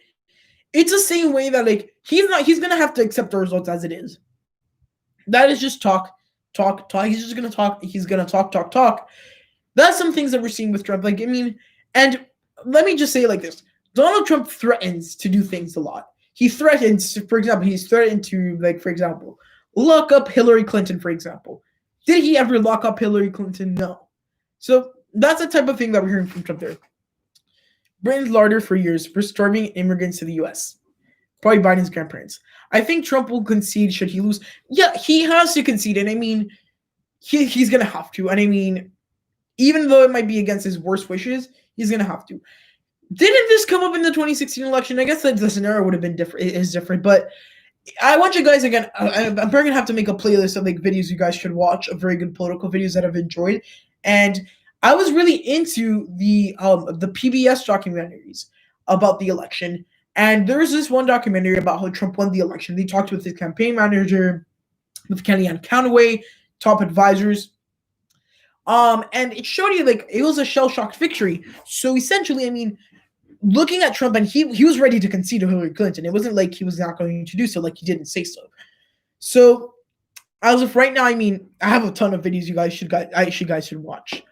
it's the same way that, like, he's going to have to accept the results as it is. That is just talk. He's just going to talk. He's going to talk. That's some things that we're seeing with Trump. Like, I mean, and let me just say it like this. Donald Trump threatens to do things a lot. He threatens, for example, he's threatened to, like, for example, lock up Hillary Clinton, for example. Did he ever lock up Hillary Clinton? No. So that's the type of thing that we're hearing from Trump there. Britain's larder for years for storming immigrants to the U.S. Probably Biden's grandparents. I think Trump will concede should he lose. Yeah, he has to concede. And I mean, he's going to have to. And I mean, even though it might be against his worst wishes, he's going to have to. Didn't this come up in the 2016 election? I guess that the scenario would have been different, but I want you guys, again, I'm probably going to have to make a playlist of, like, videos you guys should watch, of very good political videos that I've enjoyed. And I was really into the PBS documentaries about the election. And there's this one documentary about how Trump won the election. They talked with his campaign manager, with Kellyanne Conway, top advisors. And it showed you, like, it was a shell-shocked victory. So essentially, I mean, looking at Trump, and he was ready to concede to Hillary Clinton. It wasn't like he was not going to do so, like he didn't say so. So as of right now, I mean, I have a ton of videos you guys should watch.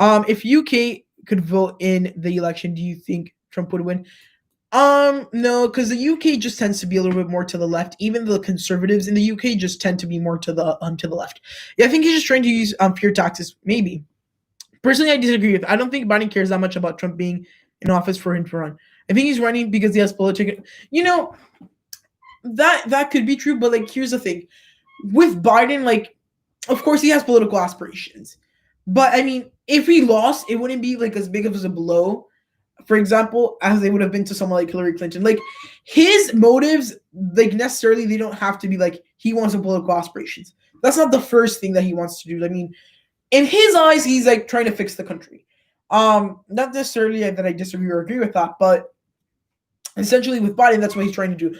If UK could vote in the election, do you think Trump would win? No, because the UK just tends to be a little bit more to the left. Even the conservatives in the UK just tend to be more to the left. Yeah, I think he's just trying to use fear tactics, maybe. Personally, I disagree with. I don't think Biden cares that much about Trump being in office for him to run. I think he's running because he has political. That could be true, but like here's the thing, with Biden, like of course he has political aspirations, but I mean if he lost, it wouldn't be like as big of a blow, for example, as they would have been to someone like Hillary Clinton. Like his motives, like necessarily they don't have to be like he wants some political aspirations. That's not the first thing that he wants to do. I mean, in his eyes, he's like trying to fix the country. Not necessarily that I disagree or agree with that, but essentially with Biden, that's what he's trying to do.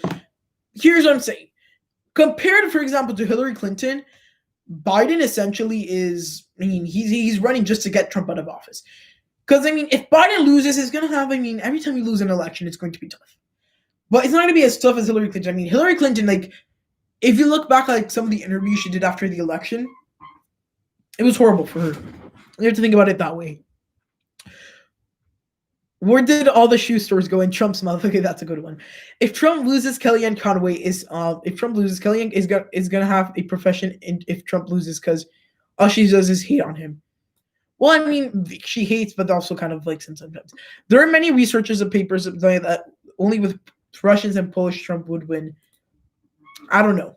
Here's what I'm saying. Compared, for example, to Hillary Clinton, Biden essentially is, I mean, he's running just to get Trump out of office. Because, I mean, if Biden loses, it's going to have, I mean, every time you lose an election, it's going to be tough. But it's not going to be as tough as Hillary Clinton. I mean, Hillary Clinton, like, if you look back at like, some of the interviews she did after the election, it was horrible for her. You have to think about it that way. Where did all the shoe stores go in Trump's mouth? Okay, that's a good one. If Trump loses, Kellyanne Conway is gonna have a profession. If Trump loses, because all she does is hate on him. Well, I mean, she hates, but also kind of likes him sometimes. There are many researchers and papers that say that only with Russians and Polish Trump would win. I don't know,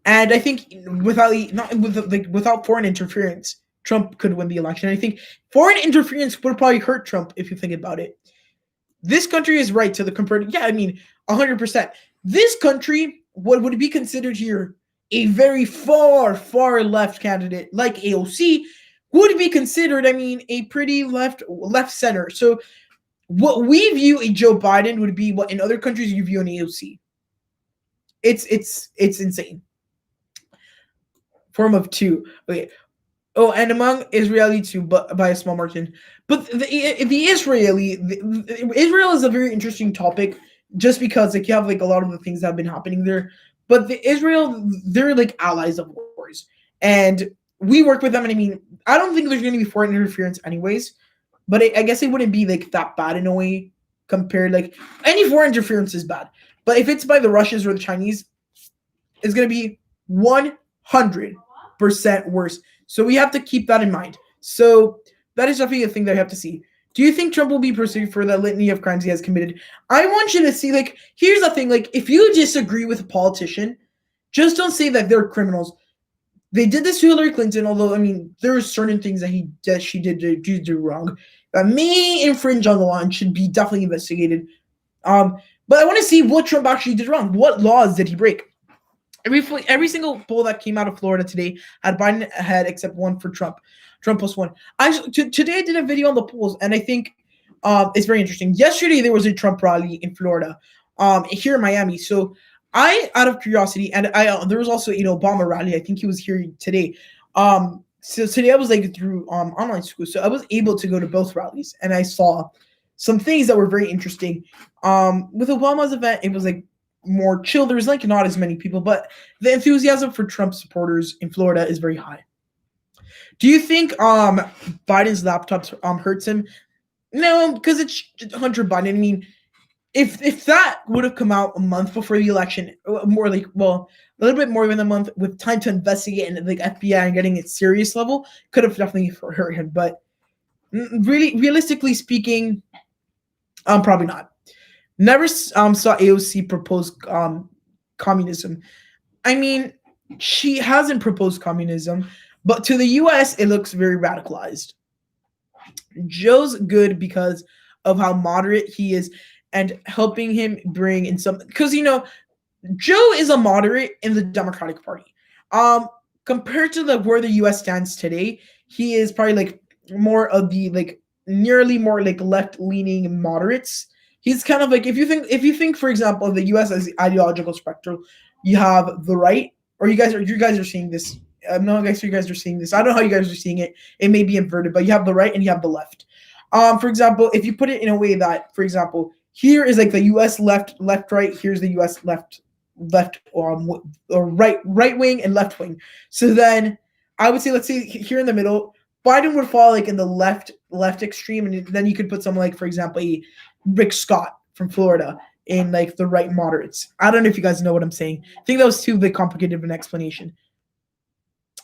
and I think without foreign interference, Trump could win the election. I think foreign interference would probably hurt Trump if you think about it. This country is right to the compared. Yeah, I mean, 100%. This country, what would be considered here a very far, far left candidate like AOC, would be considered, I mean, a pretty left center. So what we view a Joe Biden would be what in other countries you view an AOC. It's insane. Form of two. Okay. Oh, and among Israeli too, but by a small margin. But Israel is a very interesting topic, just because like you have like a lot of the things that have been happening there. But they're like allies of ours, and we work with them. And I mean, I don't think there's going to be foreign interference anyways, but I guess it wouldn't be like that bad in a way compared. Like any foreign interference is bad, but if it's by the Russians or the Chinese, it's going to be 100% worse. So we have to keep that in mind. So that is definitely a thing that I have to see. Do you think Trump will be pursued for the litany of crimes he has committed? I want you to see, like, here's the thing. Like, if you disagree with a politician, just don't say that they're criminals. They did this to Hillary Clinton, although, I mean, there are certain things that she did do wrong that may infringe on the law and should be definitely investigated. But I want to see what Trump actually did wrong. What laws did he break? Every single poll that came out of Florida today had Biden ahead except one for Trump. Trump plus one. Today I did a video on the polls, and I think it's very interesting. Yesterday there was a Trump rally in Florida, here in Miami. So out of curiosity, and there was also an Obama rally. I think he was here today. So today I was like through online school, so I was able to go to both rallies, and I saw some things that were very interesting. With Obama's event, it was like more chill. There's like not as many people, but the enthusiasm for Trump supporters in Florida is very high. Do you think Biden's laptops hurts him? No, because it's Hunter Biden. I mean, if that would have come out a month before the election, more like, well, a little bit more than a month with time to investigate and like FBI and getting it serious level, could have definitely hurt him. But really, realistically speaking, probably not. Never saw AOC propose communism. I mean, she hasn't proposed communism, but to the U.S., it looks very radicalized. Joe's good because of how moderate he is and helping him bring in some, because, Joe is a moderate in the Democratic Party. Compared to where the U.S. stands today, he is probably like more of the nearly more like left-leaning moderates. He's kind of like, if you think, for example, of the U.S. as the ideological spectrum, you have the right, or you guys are seeing this. No, I guess you guys are seeing this. I don't know how you guys are seeing it. It may be inverted, but you have the right and you have the left. For example, if you put it in a way that, for example, here is like the U.S. left, right. Here's the U.S. left, or right wing and left wing. So then I would say, let's say here in the middle, Biden would fall like in the left extreme, and then you could put someone like, for example, a Rick Scott from Florida in like the right moderates. I don't know if you guys know what I'm saying. I think that was too big complicated of an explanation.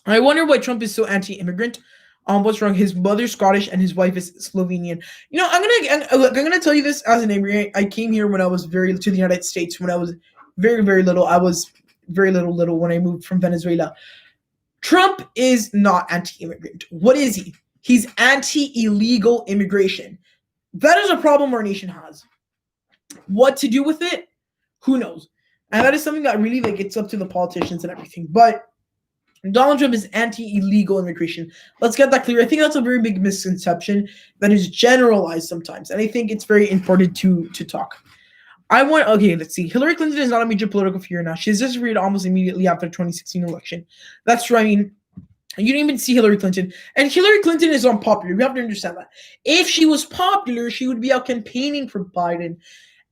I wonder why Trump is so anti-immigrant. What's wrong? His mother's Scottish and his wife is Slovenian. You know, I'm gonna tell you this as an immigrant. I came here when I was to the United States when I was very, very little. I was very little when I moved from Venezuela. Trump is not anti-immigrant. What is he? He's anti-illegal immigration. That is a problem our nation has. What to do with it? Who knows? And that is something that really it's up to the politicians and everything. But Donald Trump is anti-illegal immigration. Let's get that clear. I think that's a very big misconception that is generalized sometimes. And I think it's very important to talk. Let's see. Hillary Clinton is not a major political figure now. She's disappeared almost immediately after the 2016 election. That's true. I mean, you didn't even see Hillary Clinton. And Hillary Clinton is unpopular. You have to understand that. If she was popular, she would be out campaigning for Biden.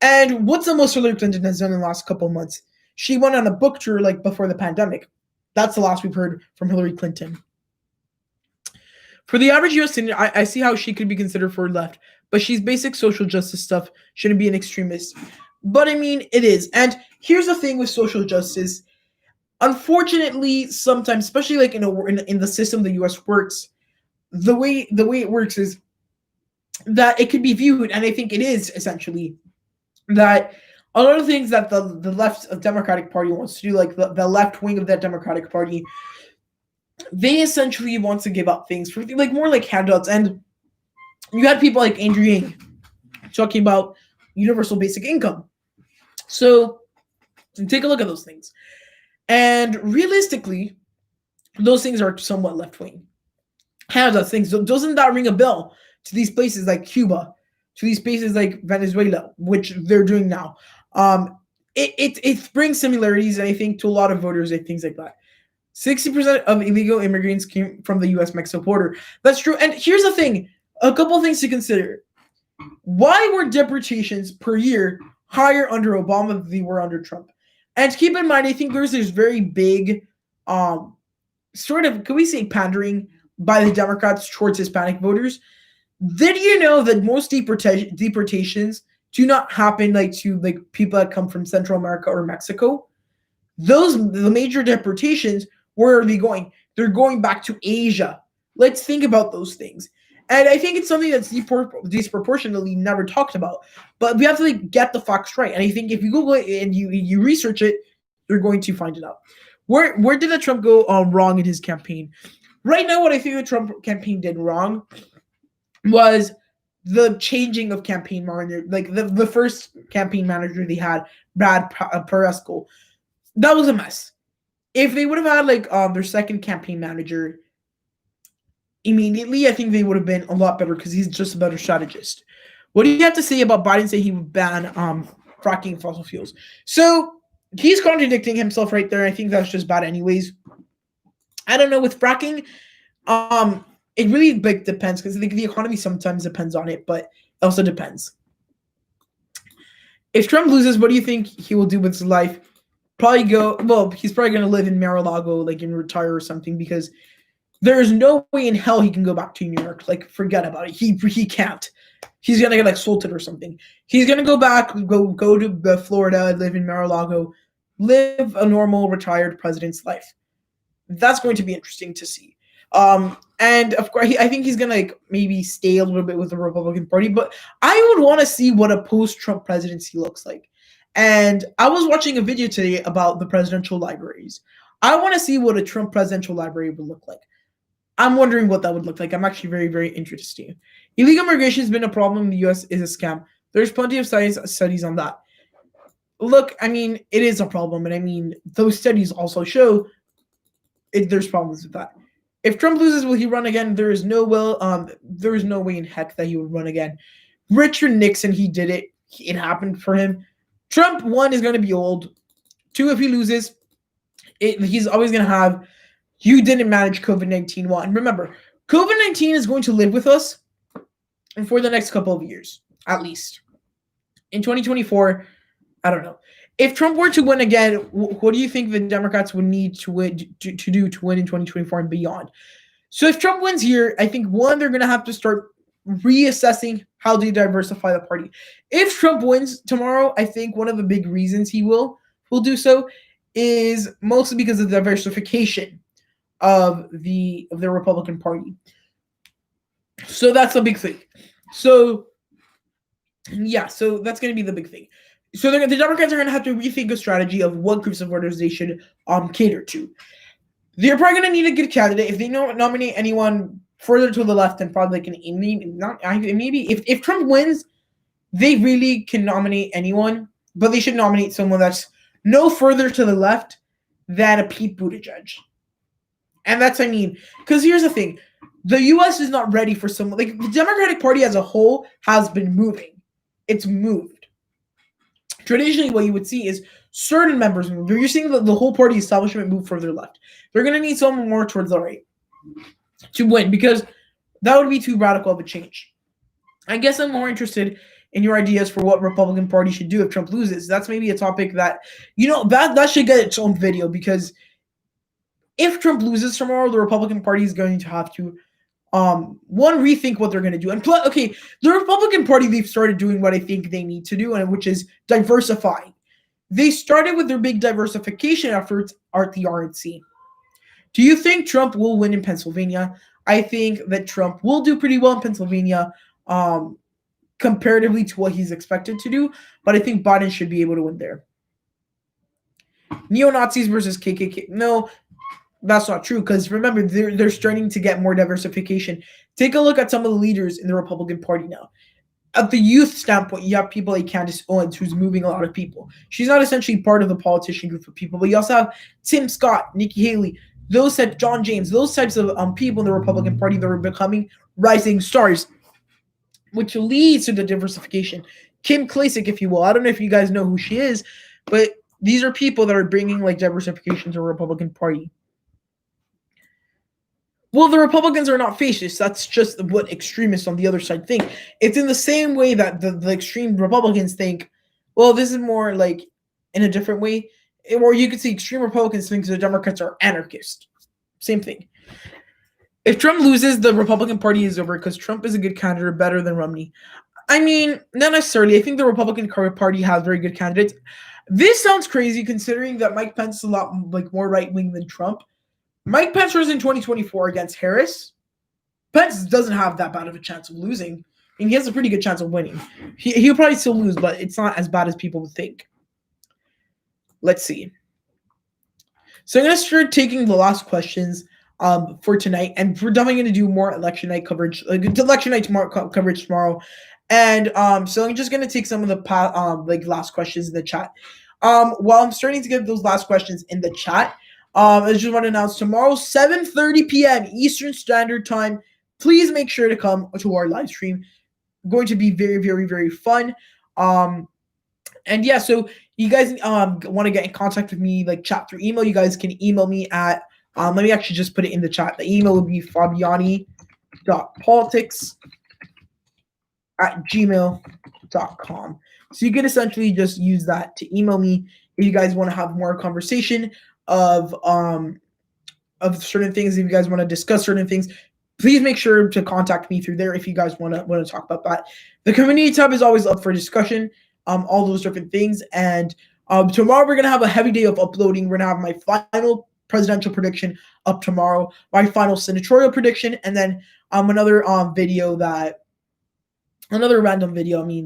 And what's the most Hillary Clinton has done in the last couple of months? She went on a book tour before the pandemic. That's the last we've heard from Hillary Clinton. For the average U.S. citizen, I see how she could be considered for left, but she's basic social justice stuff. Shouldn't be an extremist. But I mean, it is. And here's the thing with social justice. Unfortunately, sometimes, especially in the system the U.S. works, the way it works is that it could be viewed, and I think it is essentially, that a lot of things that the left of Democratic Party wants to do, like the left wing of that Democratic Party, they essentially want to give up things for more like handouts. And you had people like Andrew Yang talking about universal basic income. So take a look at those things. And realistically, those things are somewhat left wing. Handouts, things. So doesn't that ring a bell to these places like Cuba, to these places like Venezuela, which they're doing now? It brings similarities, and I think, to a lot of voters and things like that. 60% of illegal immigrants came from the U.S.-Mexico border. That's true. And here's the thing, a couple things to consider. Why were deportations per year higher under Obama than they were under Trump? And keep in mind, I think there's this very big sort of, can we say, pandering by the Democrats towards Hispanic voters. Did you know that most deportations do not happen to people that come from Central America or Mexico? The major deportations, where are they going? They're going back to Asia. Let's think about those things. And I think it's something that's disproportionately never talked about. But we have to get the facts right. And I think if you Google it and you research it, you're going to find it out. Where did the Trump go wrong in his campaign? Right now, what I think the Trump campaign did wrong was the changing of campaign manager. The first campaign manager they had, Brad Paresco, that was a mess. If they would have had their second campaign manager immediately, I think they would have been a lot better, because he's just a better strategist. What do you have to say about Biden saying he would ban fracking fossil fuels? So he's contradicting himself right there. I think that's just bad anyways. I don't know, with fracking, it really depends, because the economy sometimes depends on it, but it also depends. If Trump loses, what do you think he will do with his life? He's probably going to live in Mar-a-Lago, and retire or something, because there is no way in hell he can go back to New York. Forget about it. He can't. He's going to get assaulted or something. He's going to go back, go to Florida, live in Mar-a-Lago, live a normal retired president's life. That's going to be interesting to see. And of course, I think he's gonna maybe stay a little bit with the Republican Party, but I would want to see what a post-Trump presidency looks like. And I was watching a video today about the presidential libraries. I want to see what a Trump presidential library would look like. I'm wondering what that would look like. I'm actually very, very interested. Illegal immigration has been a problem in the U.S. is a scam. There's plenty of studies on that. Look, I mean, it is a problem, and I mean, those studies also show there's problems with that. If Trump loses, will he run again? There is no way in heck that he would run again. Richard Nixon, he did it. It happened for him. Trump, 1, is going to be old. 2, if he loses, he's always going to have, you didn't manage COVID-19 well. And remember, COVID-19 is going to live with us for the next couple of years, at least. In 2024, I don't know. If Trump were to win again, what do you think the Democrats would need to win to do to win in 2024 and beyond? So if Trump wins here, I think, 1, they're going to have to start reassessing how they diversify the party. If Trump wins tomorrow, I think one of the big reasons he will do so is mostly because of the diversification of the Republican Party. So that's a big thing. So yeah, so that's going to be the big thing. So the Democrats are going to have to rethink a strategy of what groups of voters they should cater to. They're probably going to need a good candidate. If they nominate anyone further to the left, then probably can maybe if Trump wins, they really can nominate anyone, but they should nominate someone that's no further to the left than a Pete Buttigieg. And that's, because here's the thing. The U.S. is not ready for someone, like the Democratic Party as a whole has been moving. It's moved. Traditionally, what you would see is certain members move. You're seeing the whole party establishment move further left. They're going to need someone more towards the right to win, because that would be too radical of a change. I guess I'm more interested in your ideas for what Republican Party should do if Trump loses. That's maybe a topic that, that should get its own video, because if Trump loses tomorrow, the Republican Party is going to have to one, rethink what they're going to do. And plus, okay, the Republican Party, they've started doing what I think they need to do, and which is diversifying. They started with their big diversification efforts at the RNC. Do you think Trump will win in Pennsylvania? I think that Trump will do pretty well in Pennsylvania, comparatively to what he's expected to do, but I think Biden should be able to win there. Neo-Nazis versus KKK. No, that's not true, because remember, they're starting to get more diversification. Take a look at some of the leaders in the Republican Party now. At the youth standpoint, you have people like Candace Owens, who's moving a lot of people. She's not essentially part of the politician group of people, but you also have Tim Scott, Nikki Haley, those types, John James, those types of people in the Republican Party that are becoming rising stars, which leads to the diversification. Kim Klacik, if you will. I don't know if you guys know who she is, but these are people that are bringing like diversification to the Republican Party. Well, the Republicans are not fascists. That's just what extremists on the other side think. It's in the same way that the extreme Republicans think, well, this is more like in a different way. Or you could see extreme Republicans think the Democrats are anarchists. Same thing. If Trump loses, the Republican Party is over, because Trump is a good candidate, better than Romney. Not necessarily. I think the Republican Party has very good candidates. This sounds crazy considering that Mike Pence is a lot more right-wing than Trump. Mike Pence was in 2024 against Harris. Pence doesn't have that bad of a chance of losing. And he has a pretty good chance of winning. He'll probably still lose, but it's not as bad as people would think. Let's see. So I'm going to start taking the last questions for tonight. And we're definitely going to do more election night coverage, coverage tomorrow. And so I'm just going to take some of the last questions in the chat. While I'm starting to get those last questions in the chat, I just want to announce tomorrow, 7:30 p.m. Eastern Standard Time. Please make sure to come to our live stream. Going to be very, very, very fun. And yeah, so you guys want to get in contact with me, like chat through email, you guys can email me at, let me actually just put it in the chat. The email will be fabiani.politics@gmail.com. So you can essentially just use that to email me if you guys want to have more conversation of certain things. If you guys want to discuss certain things, please make sure to contact me through there if you guys want to talk about that. The community tab is always up for discussion, all those different things. And tomorrow we're going to have a heavy day of uploading. We're going to have my final presidential prediction up tomorrow, my final senatorial prediction, and then another random video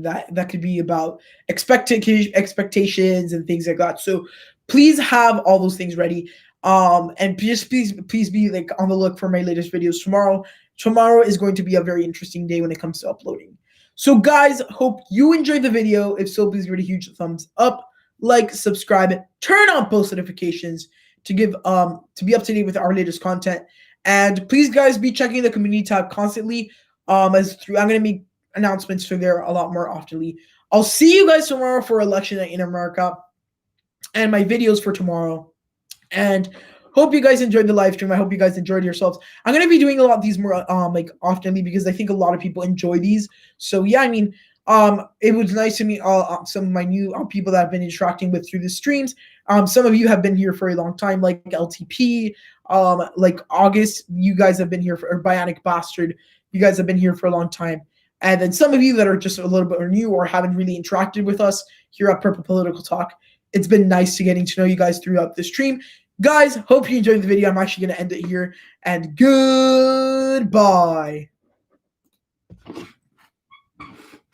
that could be about expectations and things like that. So please have all those things ready. And just please be like on the look for my latest videos tomorrow. Tomorrow is going to be a very interesting day when it comes to uploading. So guys, hope you enjoyed the video. If so, please give it a huge thumbs up, like, subscribe, turn on post notifications to be up to date with our latest content. And please guys be checking the community tab constantly. I'm going to make announcements through there a lot more oftenly. I'll see you guys tomorrow for election night in America and my videos for tomorrow. And hope you guys enjoyed the live stream. I hope you guys enjoyed yourselves. I'm going to be doing a lot of these more oftenly, because I think a lot of people enjoy these. So yeah, it was nice to meet some of my new people that I've been interacting with through the streams. Some of you have been here for a long time, like LTP, like August. You guys have been here or Bionic Bastard. You guys have been here for a long time. And then some of you that are just a little bit new or haven't really interacted with us here at Purple Political Talk. It's been nice to getting to know you guys throughout the stream. Guys, hope you enjoyed the video. I'm actually going to end it here. And goodbye.